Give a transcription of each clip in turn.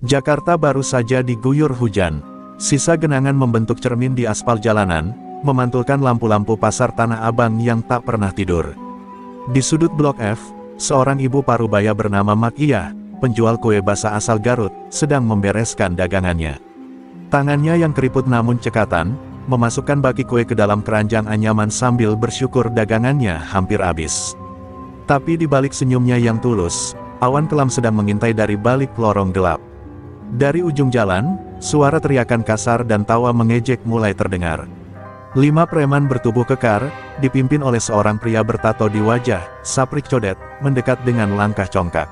Jakarta baru saja diguyur hujan. Sisa genangan membentuk cermin di aspal jalanan, memantulkan lampu-lampu pasar Tanah Abang yang tak pernah tidur. Di sudut Blok F, seorang ibu parubaya bernama Mak Iyah, penjual kue basah asal Garut, sedang membereskan dagangannya. Tangannya yang keriput namun cekatan, memasukkan baki kue ke dalam keranjang anyaman sambil bersyukur dagangannya hampir habis. Tapi di balik senyumnya yang tulus, awan kelam sedang mengintai dari balik lorong gelap. Dari ujung jalan, suara teriakan kasar dan tawa mengejek mulai terdengar. 5 preman bertubuh kekar, dipimpin oleh seorang pria bertato di wajah, saprik codet, mendekat dengan langkah congkak.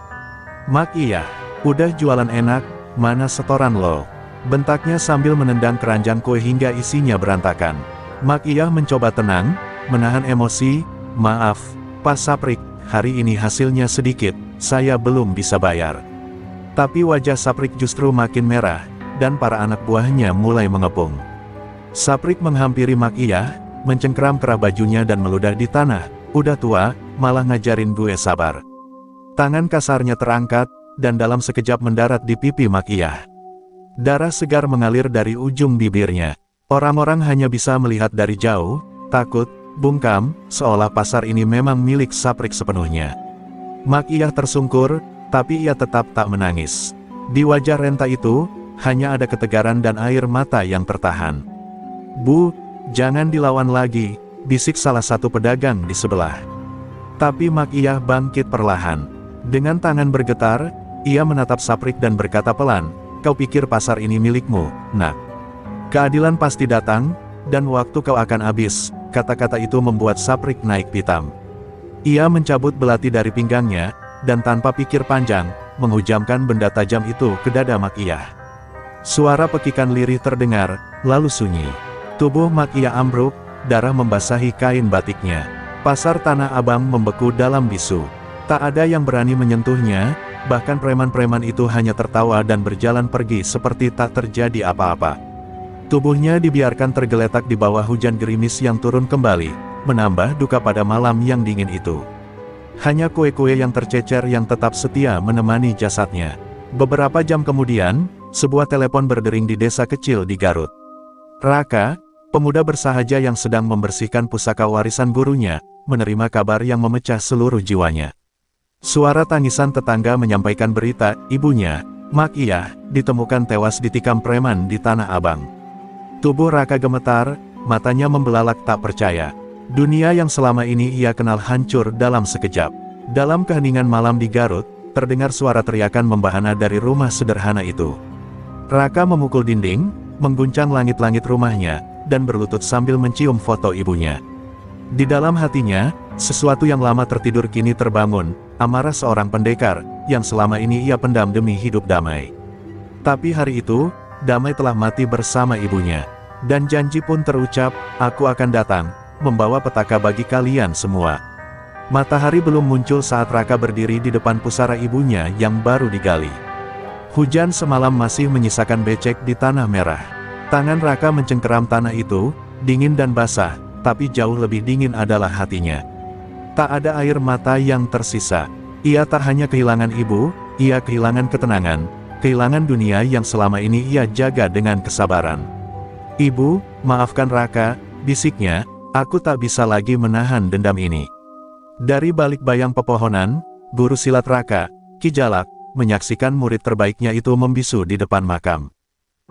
"Mak Iyah, udah jualan enak, mana setoran lo?" bentaknya sambil menendang keranjang kue hingga isinya berantakan. Mak Iyah mencoba tenang, menahan emosi. "Maaf, Pak Saprik, hari ini hasilnya sedikit, saya belum bisa bayar." Tapi wajah Saprik justru makin merah, dan para anak buahnya mulai mengepung. Saprik menghampiri Mak Iyah, mencengkeram kerah bajunya dan meludah di tanah. "Udah tua, malah ngajarin gue sabar." Tangan kasarnya terangkat, dan dalam sekejap mendarat di pipi Mak Iyah. Darah segar mengalir dari ujung bibirnya. Orang-orang hanya bisa melihat dari jauh, takut, bungkam, seolah pasar ini memang milik Saprik sepenuhnya. Mak Iyah tersungkur, tapi ia tetap tak menangis. Di wajah renta itu, hanya ada ketegaran dan air mata yang tertahan. "Bu, jangan dilawan lagi," bisik salah satu pedagang di sebelah. Tapi Mak Iyah bangkit perlahan. Dengan tangan bergetar, ia menatap Saprik dan berkata pelan, "Kau pikir pasar ini milikmu, Nak? Keadilan pasti datang, dan waktu kau akan habis." Kata-kata itu membuat Saprik naik pitam. Ia mencabut belati dari pinggangnya, dan tanpa pikir panjang, menghujamkan benda tajam itu ke dada Mak Iyah. Suara pekikan lirih terdengar, lalu sunyi. Tubuh Mak Iyah ambruk, darah membasahi kain batiknya. Pasar Tanah Abang membeku dalam bisu. Tak ada yang berani menyentuhnya, bahkan preman-preman itu hanya tertawa dan berjalan pergi seperti tak terjadi apa-apa. Tubuhnya dibiarkan tergeletak di bawah hujan gerimis yang turun kembali, menambah duka pada malam yang dingin itu. Hanya kue-kue yang tercecer yang tetap setia menemani jasadnya. Beberapa jam kemudian, sebuah telepon berdering di desa kecil di Garut. Raka, pemuda bersahaja yang sedang membersihkan pusaka warisan gurunya, menerima kabar yang memecah seluruh jiwanya. Suara tangisan tetangga menyampaikan berita, ibunya, Mak Iyah, ditemukan tewas ditikam preman di Tanah Abang. Tubuh Raka gemetar, matanya membelalak tak percaya. Dunia yang selama ini ia kenal hancur dalam sekejap. Dalam keheningan malam di Garut, terdengar suara teriakan membahana dari rumah sederhana itu. Raka memukul dinding, mengguncang langit-langit rumahnya, dan berlutut sambil mencium foto ibunya. Di dalam hatinya, sesuatu yang lama tertidur kini terbangun, amarah seorang pendekar, yang selama ini ia pendam demi hidup damai. Tapi hari itu, damai telah mati bersama ibunya. Dan janji pun terucap, "Aku akan datang, membawa petaka bagi kalian semua." Matahari belum muncul saat Raka berdiri di depan pusara ibunya yang baru digali. Hujan semalam masih menyisakan becek di tanah merah. Tangan Raka mencengkeram tanah itu, dingin dan basah, tapi jauh lebih dingin adalah hatinya. Tak ada air mata yang tersisa. Ia tak hanya kehilangan ibu, ia kehilangan ketenangan, kehilangan dunia yang selama ini ia jaga dengan kesabaran. "Ibu, maafkan Raka," bisiknya, "aku tak bisa lagi menahan dendam ini." Dari balik bayang pepohonan, guru silat Raka, Ki Jalak, menyaksikan murid terbaiknya itu membisu di depan makam.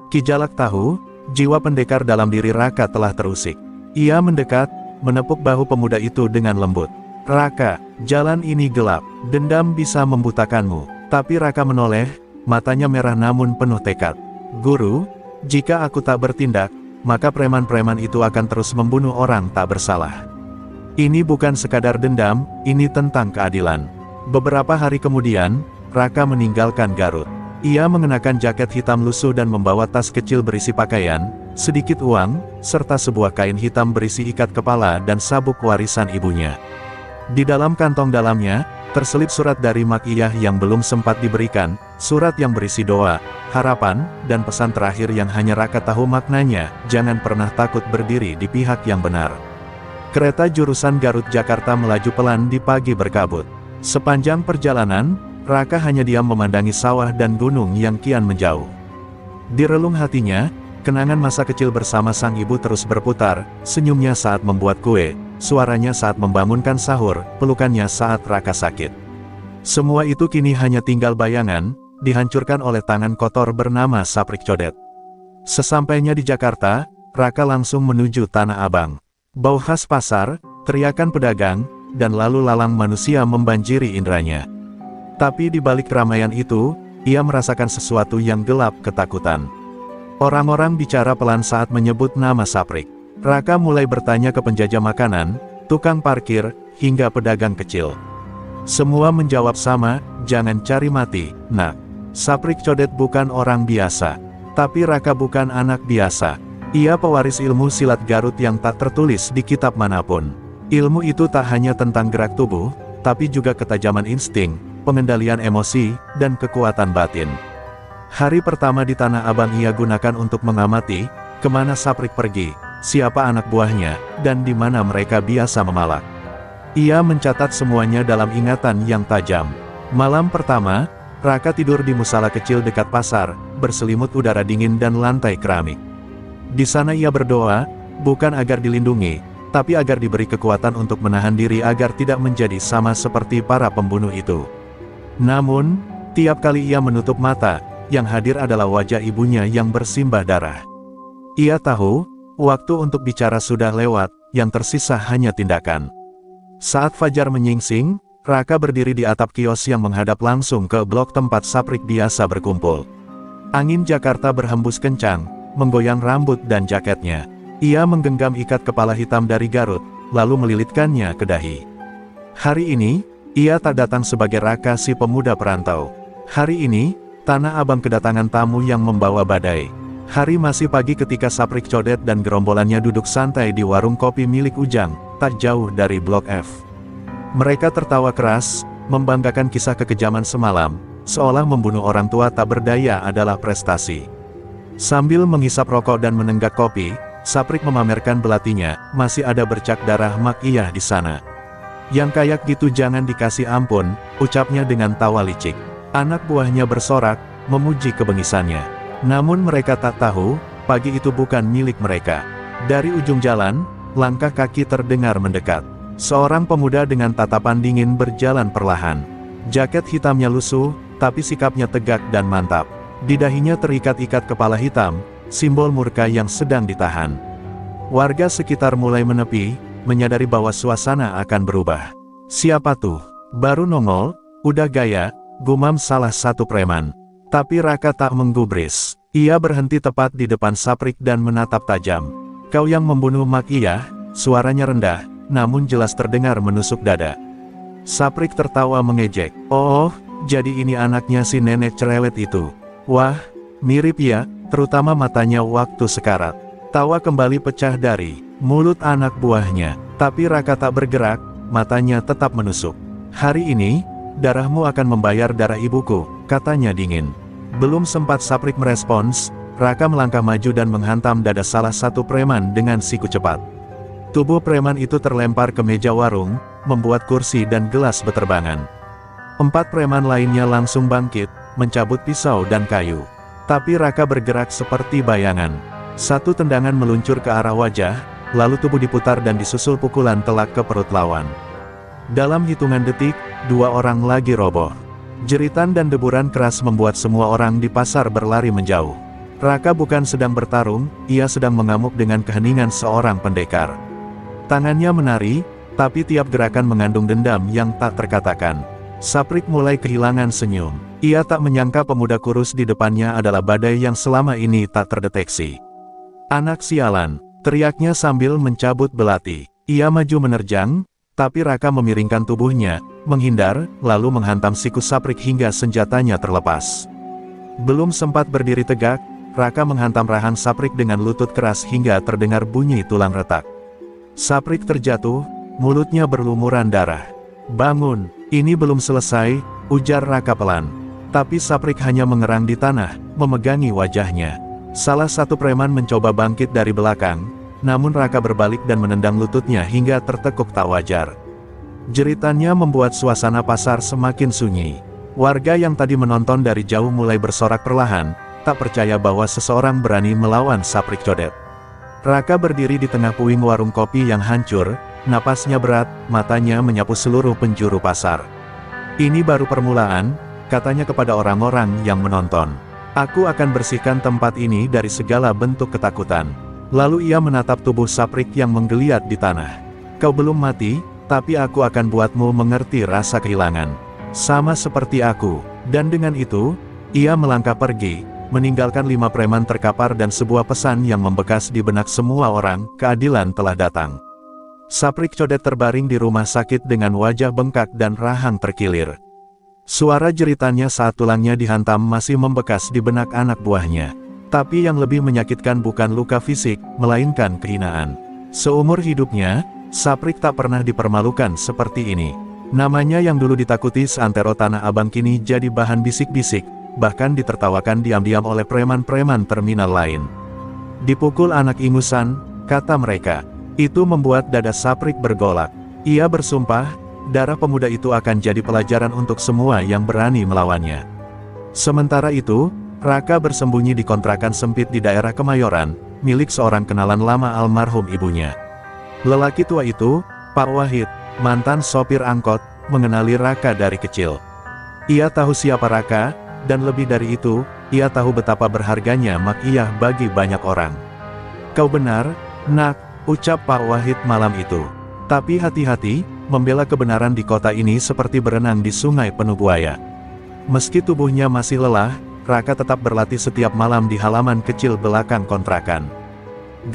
Ki Jalak tahu, jiwa pendekar dalam diri Raka telah terusik. Ia mendekat, menepuk bahu pemuda itu dengan lembut. "Raka, jalan ini gelap, dendam bisa membutakanmu." Tapi Raka menoleh, matanya merah namun penuh tekad. "Guru, jika aku tak bertindak, maka preman-preman itu akan terus membunuh orang tak bersalah. Ini bukan sekadar dendam, ini tentang keadilan." Beberapa hari kemudian, Raka meninggalkan Garut. Ia mengenakan jaket hitam lusuh dan membawa tas kecil berisi pakaian, sedikit uang, serta sebuah kain hitam berisi ikat kepala dan sabuk warisan ibunya. Di dalam kantong dalamnya, terselip surat dari Mak Iyah yang belum sempat diberikan, surat yang berisi doa, harapan, dan pesan terakhir yang hanya Raka tahu maknanya, jangan pernah takut berdiri di pihak yang benar. Kereta jurusan Garut-Jakarta melaju pelan di pagi berkabut. Sepanjang perjalanan, Raka hanya diam memandangi sawah dan gunung yang kian menjauh. Di relung hatinya, kenangan masa kecil bersama sang ibu terus berputar, senyumnya saat membuat kue, suaranya saat membangunkan sahur, pelukannya saat Raka sakit. Semua itu kini hanya tinggal bayangan, dihancurkan oleh tangan kotor bernama Saprik Codet. Sesampainya di Jakarta, Raka langsung menuju Tanah Abang. Bau khas pasar, teriakan pedagang, dan lalu lalang manusia membanjiri indranya. Tapi di balik keramaian itu, ia merasakan sesuatu yang gelap ketakutan. Orang-orang bicara pelan saat menyebut nama Saprik. Raka mulai bertanya ke penjajah makanan, tukang parkir, hingga pedagang kecil. Semua menjawab sama, jangan cari mati, nak. Saprik Codet bukan orang biasa. Tapi Raka bukan anak biasa. Ia pewaris ilmu silat Garut yang tak tertulis di kitab manapun. Ilmu itu tak hanya tentang gerak tubuh, tapi juga ketajaman insting, pengendalian emosi, dan kekuatan batin. Hari pertama di Tanah Abang ia gunakan untuk mengamati, kemana Saprik pergi, siapa anak buahnya, dan di mana mereka biasa memalak. Ia mencatat semuanya dalam ingatan yang tajam. Malam pertama, Raka tidur di musala kecil dekat pasar, berselimut udara dingin dan lantai keramik. Di sana ia berdoa, bukan agar dilindungi, tapi agar diberi kekuatan untuk menahan diri agar tidak menjadi sama seperti para pembunuh itu. Namun, tiap kali ia menutup mata, yang hadir adalah wajah ibunya yang bersimbah darah. Ia tahu, waktu untuk bicara sudah lewat, yang tersisa hanya tindakan. Saat fajar menyingsing, Raka berdiri di atap kios yang menghadap langsung ke blok tempat Saprik biasa berkumpul. Angin Jakarta berhembus kencang, menggoyang rambut dan jaketnya. Ia menggenggam ikat kepala hitam dari Garut, lalu melilitkannya ke dahi. Hari ini, ia tak datang sebagai Raka si pemuda perantau. Hari ini, Tanah Abang kedatangan tamu yang membawa badai. Hari masih pagi ketika Saprik Codet dan gerombolannya duduk santai di warung kopi milik Ujang, tak jauh dari Blok F. Mereka tertawa keras, membanggakan kisah kekejaman semalam, seolah membunuh orang tua tak berdaya adalah prestasi. Sambil menghisap rokok dan menenggak kopi, Saprik memamerkan belatinya, masih ada bercak darah Makiyah di sana. Yang kayak gitu jangan dikasih ampun, ucapnya dengan tawa licik. Anak buahnya bersorak, memuji kebengisannya. Namun mereka tak tahu, pagi itu bukan milik mereka. Dari ujung jalan, langkah kaki terdengar mendekat. Seorang pemuda dengan tatapan dingin berjalan perlahan. Jaket hitamnya lusuh, tapi sikapnya tegak dan mantap. Di dahinya terikat-ikat kepala hitam, simbol murka yang sedang ditahan. Warga sekitar mulai menepi, menyadari bahwa suasana akan berubah. Siapa tuh? Baru nongol, udah gaya, gumam salah satu preman. Tapi Raka tak menggubris. Ia berhenti tepat di depan Saprik dan menatap tajam. Kau yang membunuh Makiyah? Suaranya rendah, namun jelas terdengar menusuk dada. Saprik tertawa mengejek. Oh, jadi ini anaknya si nenek cerewet itu. Wah, mirip ya, terutama matanya waktu sekarat. Tawa kembali pecah dari mulut anak buahnya. Tapi Raka tak bergerak, matanya tetap menusuk. Hari ini, darahmu akan membayar darah ibuku, katanya dingin. Belum sempat Saprik merespons, Raka melangkah maju dan menghantam dada salah satu preman dengan siku cepat. Tubuh preman itu terlempar ke meja warung, membuat kursi dan gelas beterbangan. 4 preman lainnya langsung bangkit, mencabut pisau dan kayu. Tapi Raka bergerak seperti bayangan. Satu tendangan meluncur ke arah wajah, lalu tubuh diputar dan disusul pukulan telak ke perut lawan. Dalam hitungan detik, 2 orang lagi roboh. Jeritan dan deburan keras membuat semua orang di pasar berlari menjauh. Raka bukan sedang bertarung, ia sedang mengamuk dengan keheningan seorang pendekar. Tangannya menari, tapi tiap gerakan mengandung dendam yang tak terkatakan. Saprik mulai kehilangan senyum. Ia tak menyangka pemuda kurus di depannya adalah badai yang selama ini tak terdeteksi. Anak sialan, teriaknya sambil mencabut belati. Ia maju menerjang, tapi Raka memiringkan tubuhnya, menghindar, lalu menghantam siku Saprik hingga senjatanya terlepas. Belum sempat berdiri tegak, Raka menghantam rahang Saprik dengan lutut keras hingga terdengar bunyi tulang retak. Saprik terjatuh, mulutnya berlumuran darah. Bangun, ini belum selesai, ujar Raka pelan. Tapi Saprik hanya mengerang di tanah, memegangi wajahnya. Salah satu preman mencoba bangkit dari belakang, namun Raka berbalik dan menendang lututnya hingga tertekuk tak wajar. Jeritannya membuat suasana pasar semakin sunyi. Warga yang tadi menonton dari jauh mulai bersorak perlahan, tak percaya bahwa seseorang berani melawan Saprik Codet. Raka berdiri di tengah puing warung kopi yang hancur, napasnya berat, matanya menyapu seluruh penjuru pasar. "Ini baru permulaan," katanya kepada orang-orang yang menonton. "Aku akan bersihkan tempat ini dari segala bentuk ketakutan." Lalu ia menatap tubuh Saprik yang menggeliat di tanah. "Kau belum mati, tapi aku akan buatmu mengerti rasa kehilangan. Sama seperti aku." Dan dengan itu, ia melangkah pergi, meninggalkan 5 preman terkapar dan sebuah pesan yang membekas di benak semua orang, keadilan telah datang. Saprik Codet terbaring di rumah sakit dengan wajah bengkak dan rahang terkilir. Suara jeritannya saat tulangnya dihantam masih membekas di benak anak buahnya. Tapi yang lebih menyakitkan bukan luka fisik, melainkan kehinaan. Seumur hidupnya, Saprik tak pernah dipermalukan seperti ini. Namanya yang dulu ditakuti seantero Tanah Abang kini jadi bahan bisik-bisik, bahkan ditertawakan diam-diam oleh preman-preman terminal lain. "Dipukul anak ingusan," kata mereka. Itu membuat dada Saprik bergolak. Ia bersumpah, darah pemuda itu akan jadi pelajaran untuk semua yang berani melawannya. Sementara itu, Raka bersembunyi di kontrakan sempit di daerah Kemayoran, milik seorang kenalan lama almarhum ibunya. Lelaki tua itu, Pak Wahid, mantan sopir angkot, mengenali Raka dari kecil. Ia tahu siapa Raka, dan lebih dari itu, ia tahu betapa berharganya Makiyah bagi banyak orang. "Kau benar, Nak," ucap Pak Wahid malam itu. "Tapi hati-hati, membela kebenaran di kota ini seperti berenang di sungai penuh buaya." Meski tubuhnya masih lelah, Raka tetap berlatih setiap malam di halaman kecil belakang kontrakan.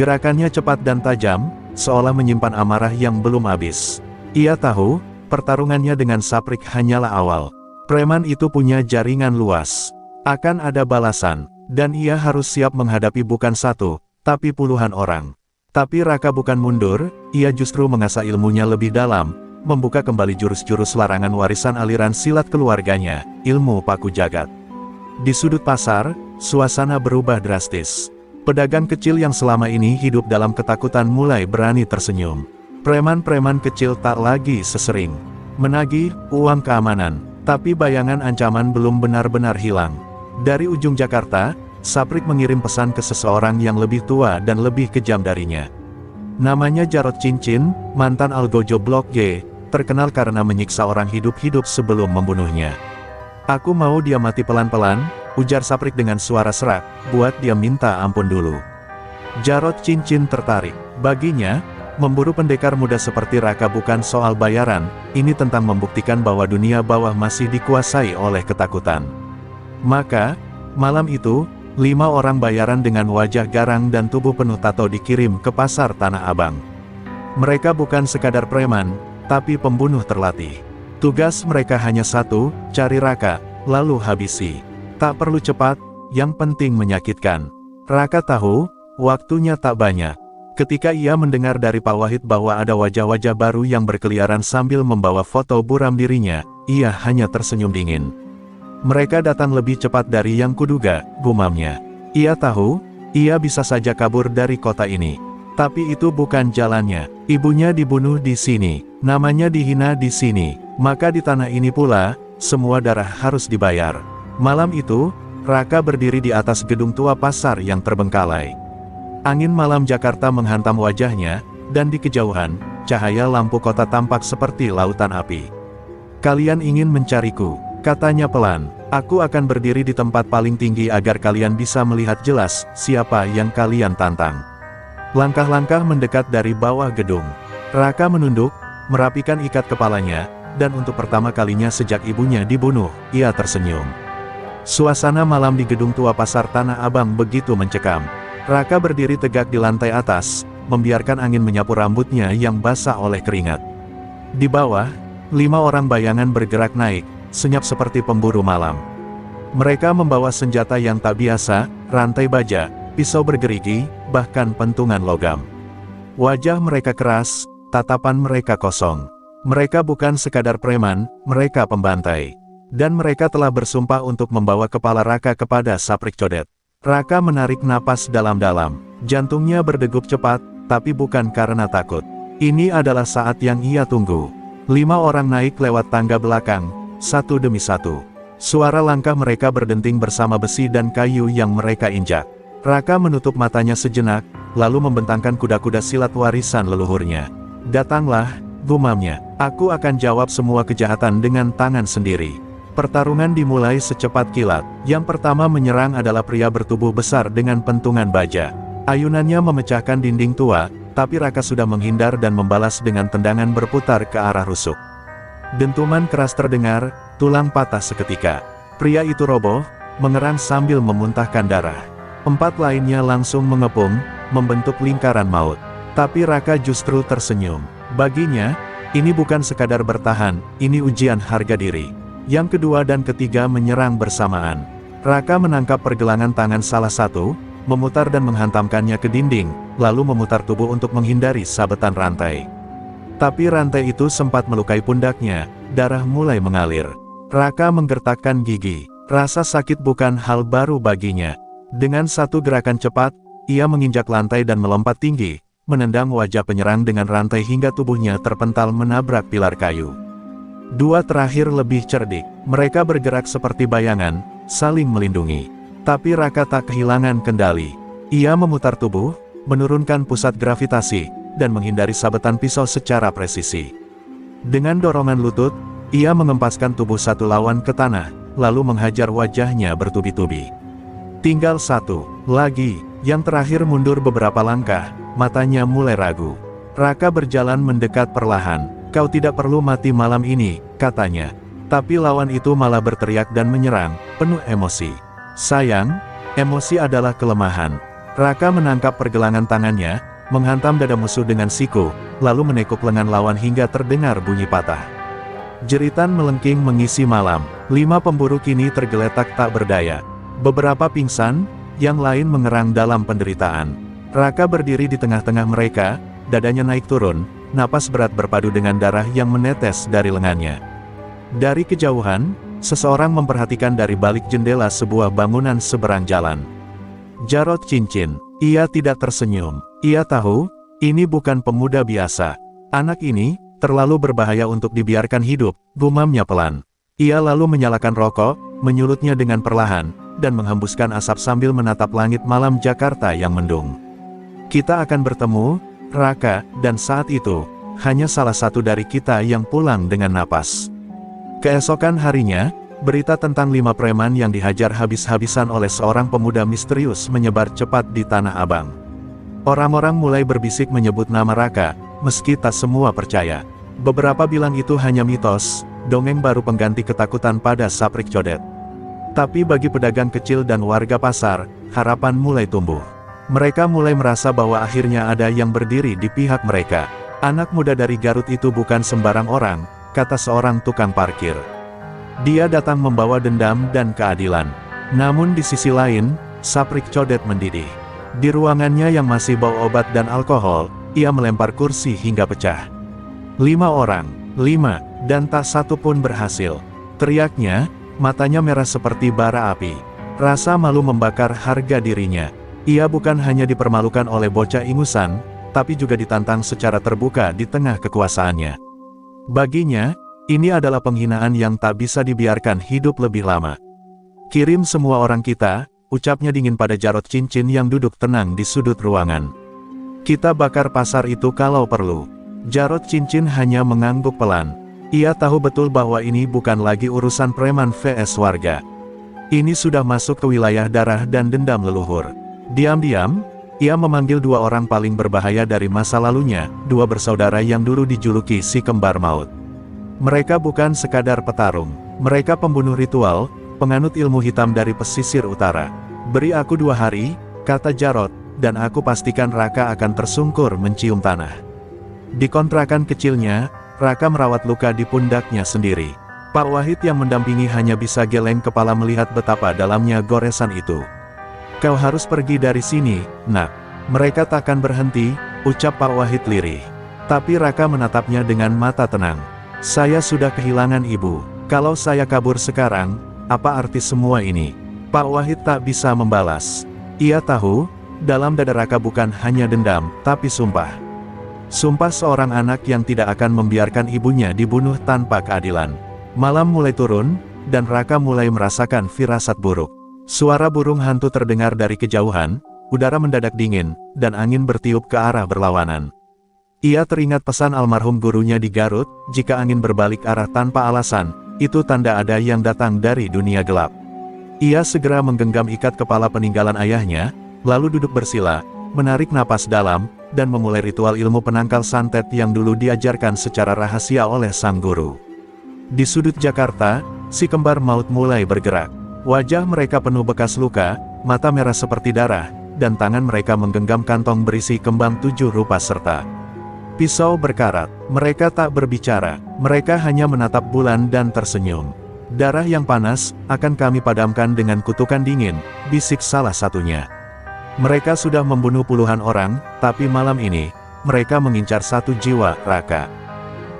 Gerakannya cepat dan tajam, seolah menyimpan amarah yang belum habis. Ia tahu, pertarungannya dengan Saprik hanyalah awal. Preman itu punya jaringan luas. Akan ada balasan, dan ia harus siap menghadapi bukan 1, tapi puluhan orang. Tapi Raka bukan mundur, ia justru mengasah ilmunya lebih dalam, membuka kembali jurus-jurus larangan warisan aliran silat keluarganya, ilmu paku jagat. Di sudut pasar, suasana berubah drastis. Pedagang kecil yang selama ini hidup dalam ketakutan mulai berani tersenyum. Preman-preman kecil tak lagi sesering menagih uang keamanan, tapi bayangan ancaman belum benar-benar hilang. Dari ujung Jakarta, Saprik mengirim pesan ke seseorang yang lebih tua dan lebih kejam darinya. Namanya Jarot Cincin, mantan algojo Blok G, terkenal karena menyiksa orang hidup-hidup sebelum membunuhnya. "Aku mau dia mati pelan-pelan," ujar Saprik dengan suara serak, "buat dia minta ampun dulu." Jarot Cincin tertarik. Baginya, memburu pendekar muda seperti Raka bukan soal bayaran, ini tentang membuktikan bahwa dunia bawah masih dikuasai oleh ketakutan. Maka, malam itu, 5 orang bayaran dengan wajah garang dan tubuh penuh tato dikirim ke pasar Tanah Abang. Mereka bukan sekadar preman, tapi pembunuh terlatih. Tugas mereka hanya satu, cari Raka, lalu habisi. Tak perlu cepat, yang penting menyakitkan. Raka tahu, waktunya tak banyak. Ketika ia mendengar dari Pak Wahid bahwa ada wajah-wajah baru yang berkeliaran sambil membawa foto buram dirinya, ia hanya tersenyum dingin. "Mereka datang lebih cepat dari yang kuduga," gumamnya. Ia tahu, ia bisa saja kabur dari kota ini. Tapi itu bukan jalannya. Ibunya dibunuh di sini, namanya dihina di sini. Maka di tanah ini pula, semua darah harus dibayar. Malam itu, Raka berdiri di atas gedung tua pasar yang terbengkalai. Angin malam Jakarta menghantam wajahnya, dan di kejauhan, cahaya lampu kota tampak seperti lautan api. "Kalian ingin mencariku," katanya pelan. "Aku akan berdiri di tempat paling tinggi agar kalian bisa melihat jelas siapa yang kalian tantang." Langkah-langkah mendekat dari bawah gedung. Raka menunduk, merapikan ikat kepalanya, dan untuk pertama kalinya sejak ibunya dibunuh, ia tersenyum. Suasana malam di gedung tua pasar Tanah Abang begitu mencekam. Raka berdiri tegak di lantai atas, membiarkan angin menyapu rambutnya yang basah oleh keringat. Di bawah, 5 orang bayangan bergerak naik, senyap seperti pemburu malam. Mereka membawa senjata yang tak biasa, rantai baja, pisau bergerigi, bahkan pentungan logam. Wajah mereka keras, tatapan mereka kosong. Mereka bukan sekadar preman, mereka pembantai. Dan mereka telah bersumpah untuk membawa kepala Raka kepada Saprik Codet. Raka menarik napas dalam-dalam. Jantungnya berdegup cepat, tapi bukan karena takut. Ini adalah saat yang ia tunggu. 5 orang naik lewat tangga belakang, satu demi satu. Suara langkah mereka berdenting bersama besi dan kayu yang mereka injak. Raka menutup matanya sejenak, lalu membentangkan kuda-kuda silat warisan leluhurnya. "Datanglah," gumamnya. "Aku akan jawab semua kejahatan dengan tangan sendiri." Pertarungan dimulai secepat kilat. Yang pertama menyerang adalah pria bertubuh besar dengan pentungan baja. Ayunannya memecahkan dinding tua, tapi Raka sudah menghindar dan membalas dengan tendangan berputar ke arah rusuk. Dentuman keras terdengar, tulang patah seketika. Pria itu roboh, mengerang sambil memuntahkan darah. 4 lainnya langsung mengepung, membentuk lingkaran maut. Tapi Raka justru tersenyum. Baginya, ini bukan sekadar bertahan, ini ujian harga diri. Yang kedua dan ketiga menyerang bersamaan. Raka menangkap pergelangan tangan salah satu, memutar dan menghantamkannya ke dinding, lalu memutar tubuh untuk menghindari sabetan rantai. Tapi rantai itu sempat melukai pundaknya, darah mulai mengalir. Raka menggertakkan gigi. Rasa sakit bukan hal baru baginya. Dengan satu gerakan cepat, ia menginjak lantai dan melompat tinggi, menendang wajah penyerang dengan rantai hingga tubuhnya terpental menabrak pilar kayu. Dua terakhir lebih cerdik. Mereka bergerak seperti bayangan, saling melindungi. Tapi Raka tak kehilangan kendali. Ia memutar tubuh, menurunkan pusat gravitasi, dan menghindari sabetan pisau secara presisi. Dengan dorongan lutut, ia mengempaskan tubuh satu lawan ke tanah, lalu menghajar wajahnya bertubi-tubi. Tinggal satu lagi, yang terakhir mundur beberapa langkah, matanya mulai ragu. Raka berjalan mendekat perlahan. "Kau tidak perlu mati malam ini," katanya. Tapi lawan itu malah berteriak dan menyerang, penuh emosi. Sayang, emosi adalah kelemahan. Raka menangkap pergelangan tangannya, menghantam dada musuh dengan siku, lalu menekuk lengan lawan hingga terdengar bunyi patah. Jeritan melengking mengisi malam. 5 pemburu kini tergeletak tak berdaya. Beberapa pingsan, yang lain mengerang dalam penderitaan. Raka berdiri di tengah-tengah mereka, dadanya naik turun, napas berat berpadu dengan darah yang menetes dari lengannya. Dari kejauhan, seseorang memperhatikan dari balik jendela sebuah bangunan seberang jalan. Jarod Cincin. Ia tidak tersenyum. Ia tahu, ini bukan pemuda biasa. Anak ini, terlalu berbahaya untuk dibiarkan hidup, gumamnya pelan. Ia lalu menyalakan rokok, menyulutnya dengan perlahan, dan menghembuskan asap sambil menatap langit malam Jakarta yang mendung. "Kita akan bertemu, Raka," dan saat itu, hanya salah satu dari kita yang pulang dengan napas. Keesokan harinya, berita tentang 5 preman yang dihajar habis-habisan oleh seorang pemuda misterius menyebar cepat di Tanah Abang. Orang-orang mulai berbisik menyebut nama Raka, meski tak semua percaya. Beberapa bilang itu hanya mitos, dongeng baru pengganti ketakutan pada Saprik Codet. Tapi bagi pedagang kecil dan warga pasar, harapan mulai tumbuh. Mereka mulai merasa bahwa akhirnya ada yang berdiri di pihak mereka. "Anak muda dari Garut itu bukan sembarang orang," kata seorang tukang parkir. "Dia datang membawa dendam dan keadilan." Namun di sisi lain, Saprik Codet mendidih. Di ruangannya yang masih bau obat dan alkohol, ia melempar kursi hingga pecah. 5 orang, 5, dan tak satu pun berhasil. Teriaknya, matanya merah seperti bara api. Rasa malu membakar harga dirinya. Ia bukan hanya dipermalukan oleh bocah ingusan, tapi juga ditantang secara terbuka di tengah kekuasaannya. Baginya, ini adalah penghinaan yang tak bisa dibiarkan hidup lebih lama. "Kirim semua orang kita," ucapnya dingin pada Jarod Cincin yang duduk tenang di sudut ruangan. "Kita bakar pasar itu kalau perlu." Jarod Cincin hanya mengangguk pelan. Ia tahu betul bahwa ini bukan lagi urusan preman vs warga. Ini sudah masuk ke wilayah darah dan dendam leluhur. Diam-diam, ia memanggil 2 orang paling berbahaya dari masa lalunya, 2 bersaudara yang dulu dijuluki si kembar maut. Mereka bukan sekadar petarung, mereka pembunuh ritual, penganut ilmu hitam dari pesisir utara. "Beri aku 2 hari, kata Jarod, dan aku pastikan Raka akan tersungkur mencium tanah." Di kontrakan kecilnya, Raka merawat luka di pundaknya sendiri. Pak Wahid yang mendampingi hanya bisa geleng kepala melihat betapa dalamnya goresan itu. "Kau harus pergi dari sini, nak. Mereka takkan berhenti," ucap Pak Wahid lirih. Tapi Raka menatapnya dengan mata tenang. "Saya sudah kehilangan ibu. Kalau saya kabur sekarang, apa arti semua ini?" Pak Wahid tak bisa membalas. Ia tahu, dalam dada Raka bukan hanya dendam, tapi sumpah. Sumpah seorang anak yang tidak akan membiarkan ibunya dibunuh tanpa keadilan. Malam mulai turun, dan Raka mulai merasakan firasat buruk. Suara burung hantu terdengar dari kejauhan, udara mendadak dingin, dan angin bertiup ke arah berlawanan. Ia teringat pesan almarhum gurunya di Garut, jika angin berbalik arah tanpa alasan, itu tanda ada yang datang dari dunia gelap. Ia segera menggenggam ikat kepala peninggalan ayahnya, lalu duduk bersila, menarik napas dalam, dan memulai ritual ilmu penangkal santet yang dulu diajarkan secara rahasia oleh sang guru. Di sudut Jakarta, si kembar maut mulai bergerak. Wajah mereka penuh bekas luka, mata merah seperti darah, dan tangan mereka menggenggam kantong berisi kembang 7 rupa serta pisau berkarat. Mereka tak berbicara, mereka hanya menatap bulan dan tersenyum. Darah yang panas, akan kami padamkan dengan kutukan dingin, bisik salah satunya. Mereka sudah membunuh puluhan orang, tapi malam ini, mereka mengincar satu jiwa, Raka.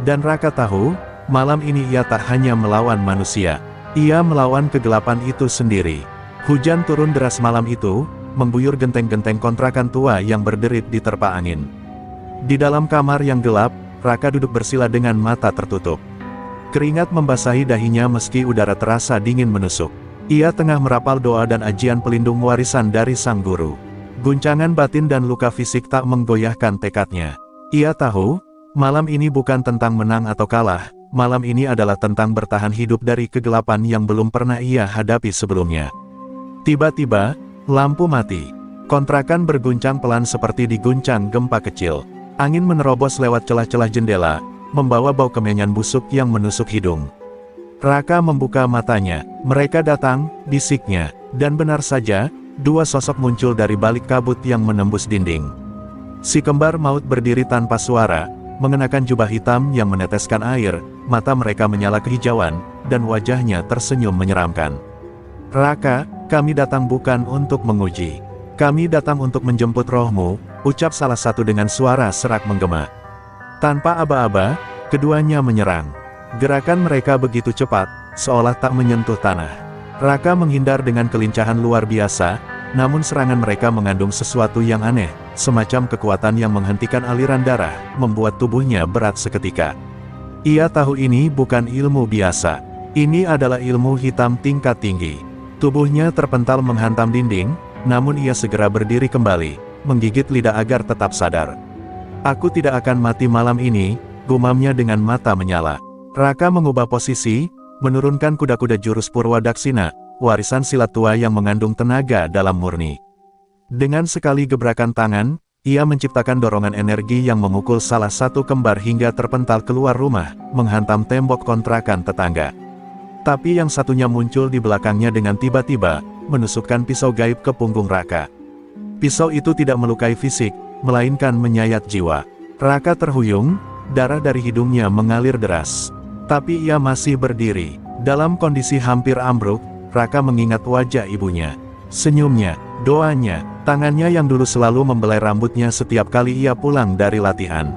Dan Raka tahu, malam ini ia tak hanya melawan manusia, ia melawan kegelapan itu sendiri. Hujan turun deras malam itu, mengguyur genteng-genteng kontrakan tua yang berderit di terpa angin. Di dalam kamar yang gelap, Raka duduk bersila dengan mata tertutup. Keringat membasahi dahinya meski udara terasa dingin menusuk. Ia tengah merapal doa dan ajian pelindung warisan dari sang guru. Guncangan batin dan luka fisik tak menggoyahkan tekadnya. Ia tahu, malam ini bukan tentang menang atau kalah, malam ini adalah tentang bertahan hidup dari kegelapan yang belum pernah ia hadapi sebelumnya. Tiba-tiba, lampu mati. Kontrakan berguncang pelan seperti diguncang gempa kecil. Angin menerobos lewat celah-celah jendela, membawa bau kemenyan busuk yang menusuk hidung. Raka membuka matanya. Mereka datang, bisiknya, dan benar saja, 2 sosok muncul dari balik kabut yang menembus dinding. Si kembar maut berdiri tanpa suara, mengenakan jubah hitam yang meneteskan air, mata mereka menyala kehijauan, dan wajahnya tersenyum menyeramkan. Raka, kami datang bukan untuk menguji. Kami datang untuk menjemput rohmu, ucap salah satu dengan suara serak menggema. Tanpa aba-aba, keduanya menyerang. Gerakan mereka begitu cepat, seolah tak menyentuh tanah. Raka menghindar dengan kelincahan luar biasa, namun serangan mereka mengandung sesuatu yang aneh, semacam kekuatan yang menghentikan aliran darah, membuat tubuhnya berat seketika. Ia tahu ini bukan ilmu biasa. Ini adalah ilmu hitam tingkat tinggi. Tubuhnya terpental menghantam dinding, namun ia segera berdiri kembali, menggigit lidah agar tetap sadar. Aku tidak akan mati malam ini, gumamnya dengan mata menyala. Raka mengubah posisi, menurunkan kuda-kuda jurus Purwadaksina, warisan silat tua yang mengandung tenaga dalam murni. Dengan sekali gebrakan tangan, ia menciptakan dorongan energi yang memukul salah satu kembar hingga terpental keluar rumah, menghantam tembok kontrakan tetangga. Tapi yang satunya muncul di belakangnya dengan tiba-tiba, menusukkan pisau gaib ke punggung Raka. Pisau itu tidak melukai fisik, melainkan menyayat jiwa. Raka terhuyung, darah dari hidungnya mengalir deras. Tapi ia masih berdiri. Dalam kondisi hampir ambruk, Raka mengingat wajah ibunya. Senyumnya, doanya, tangannya yang dulu selalu membelai rambutnya setiap kali ia pulang dari latihan.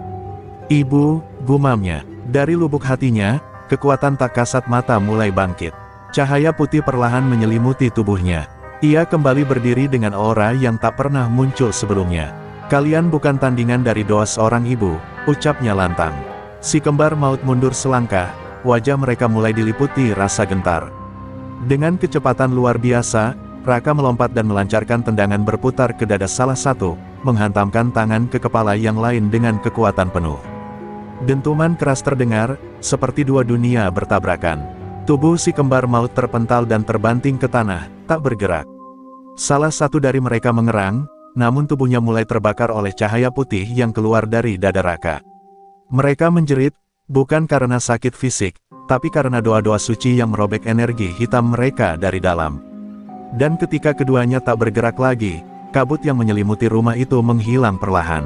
Ibu, gumamnya. Dari lubuk hatinya, kekuatan tak kasat mata mulai bangkit. Cahaya putih perlahan menyelimuti tubuhnya. Ia kembali berdiri dengan aura yang tak pernah muncul sebelumnya. Kalian bukan tandingan dari doa seorang ibu, ucapnya lantang. Si kembar maut mundur selangkah, wajah mereka mulai diliputi rasa gentar. Dengan kecepatan luar biasa, Raka melompat dan melancarkan tendangan berputar ke dada salah satu, menghantamkan tangan ke kepala yang lain dengan kekuatan penuh. Dentuman keras terdengar, seperti 2 dunia bertabrakan. Tubuh si kembar maut terpental dan terbanting ke tanah, tak bergerak. Salah satu dari mereka mengerang, namun tubuhnya mulai terbakar oleh cahaya putih yang keluar dari dada Raka. Mereka menjerit, bukan karena sakit fisik, tapi karena doa-doa suci yang merobek energi hitam mereka dari dalam. Dan ketika keduanya tak bergerak lagi, kabut yang menyelimuti rumah itu menghilang perlahan.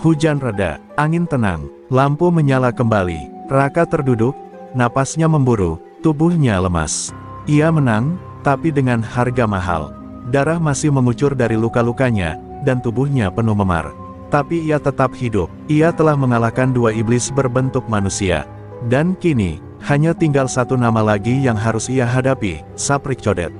Hujan reda, angin tenang, lampu menyala kembali. Raka terduduk, napasnya memburu, tubuhnya lemas. Ia menang, tapi dengan harga mahal. Darah masih mengucur dari luka-lukanya, dan tubuhnya penuh memar. Tapi ia tetap hidup. Ia telah mengalahkan 2 iblis berbentuk manusia. Dan kini, hanya tinggal satu nama lagi yang harus ia hadapi, Saprik Codet.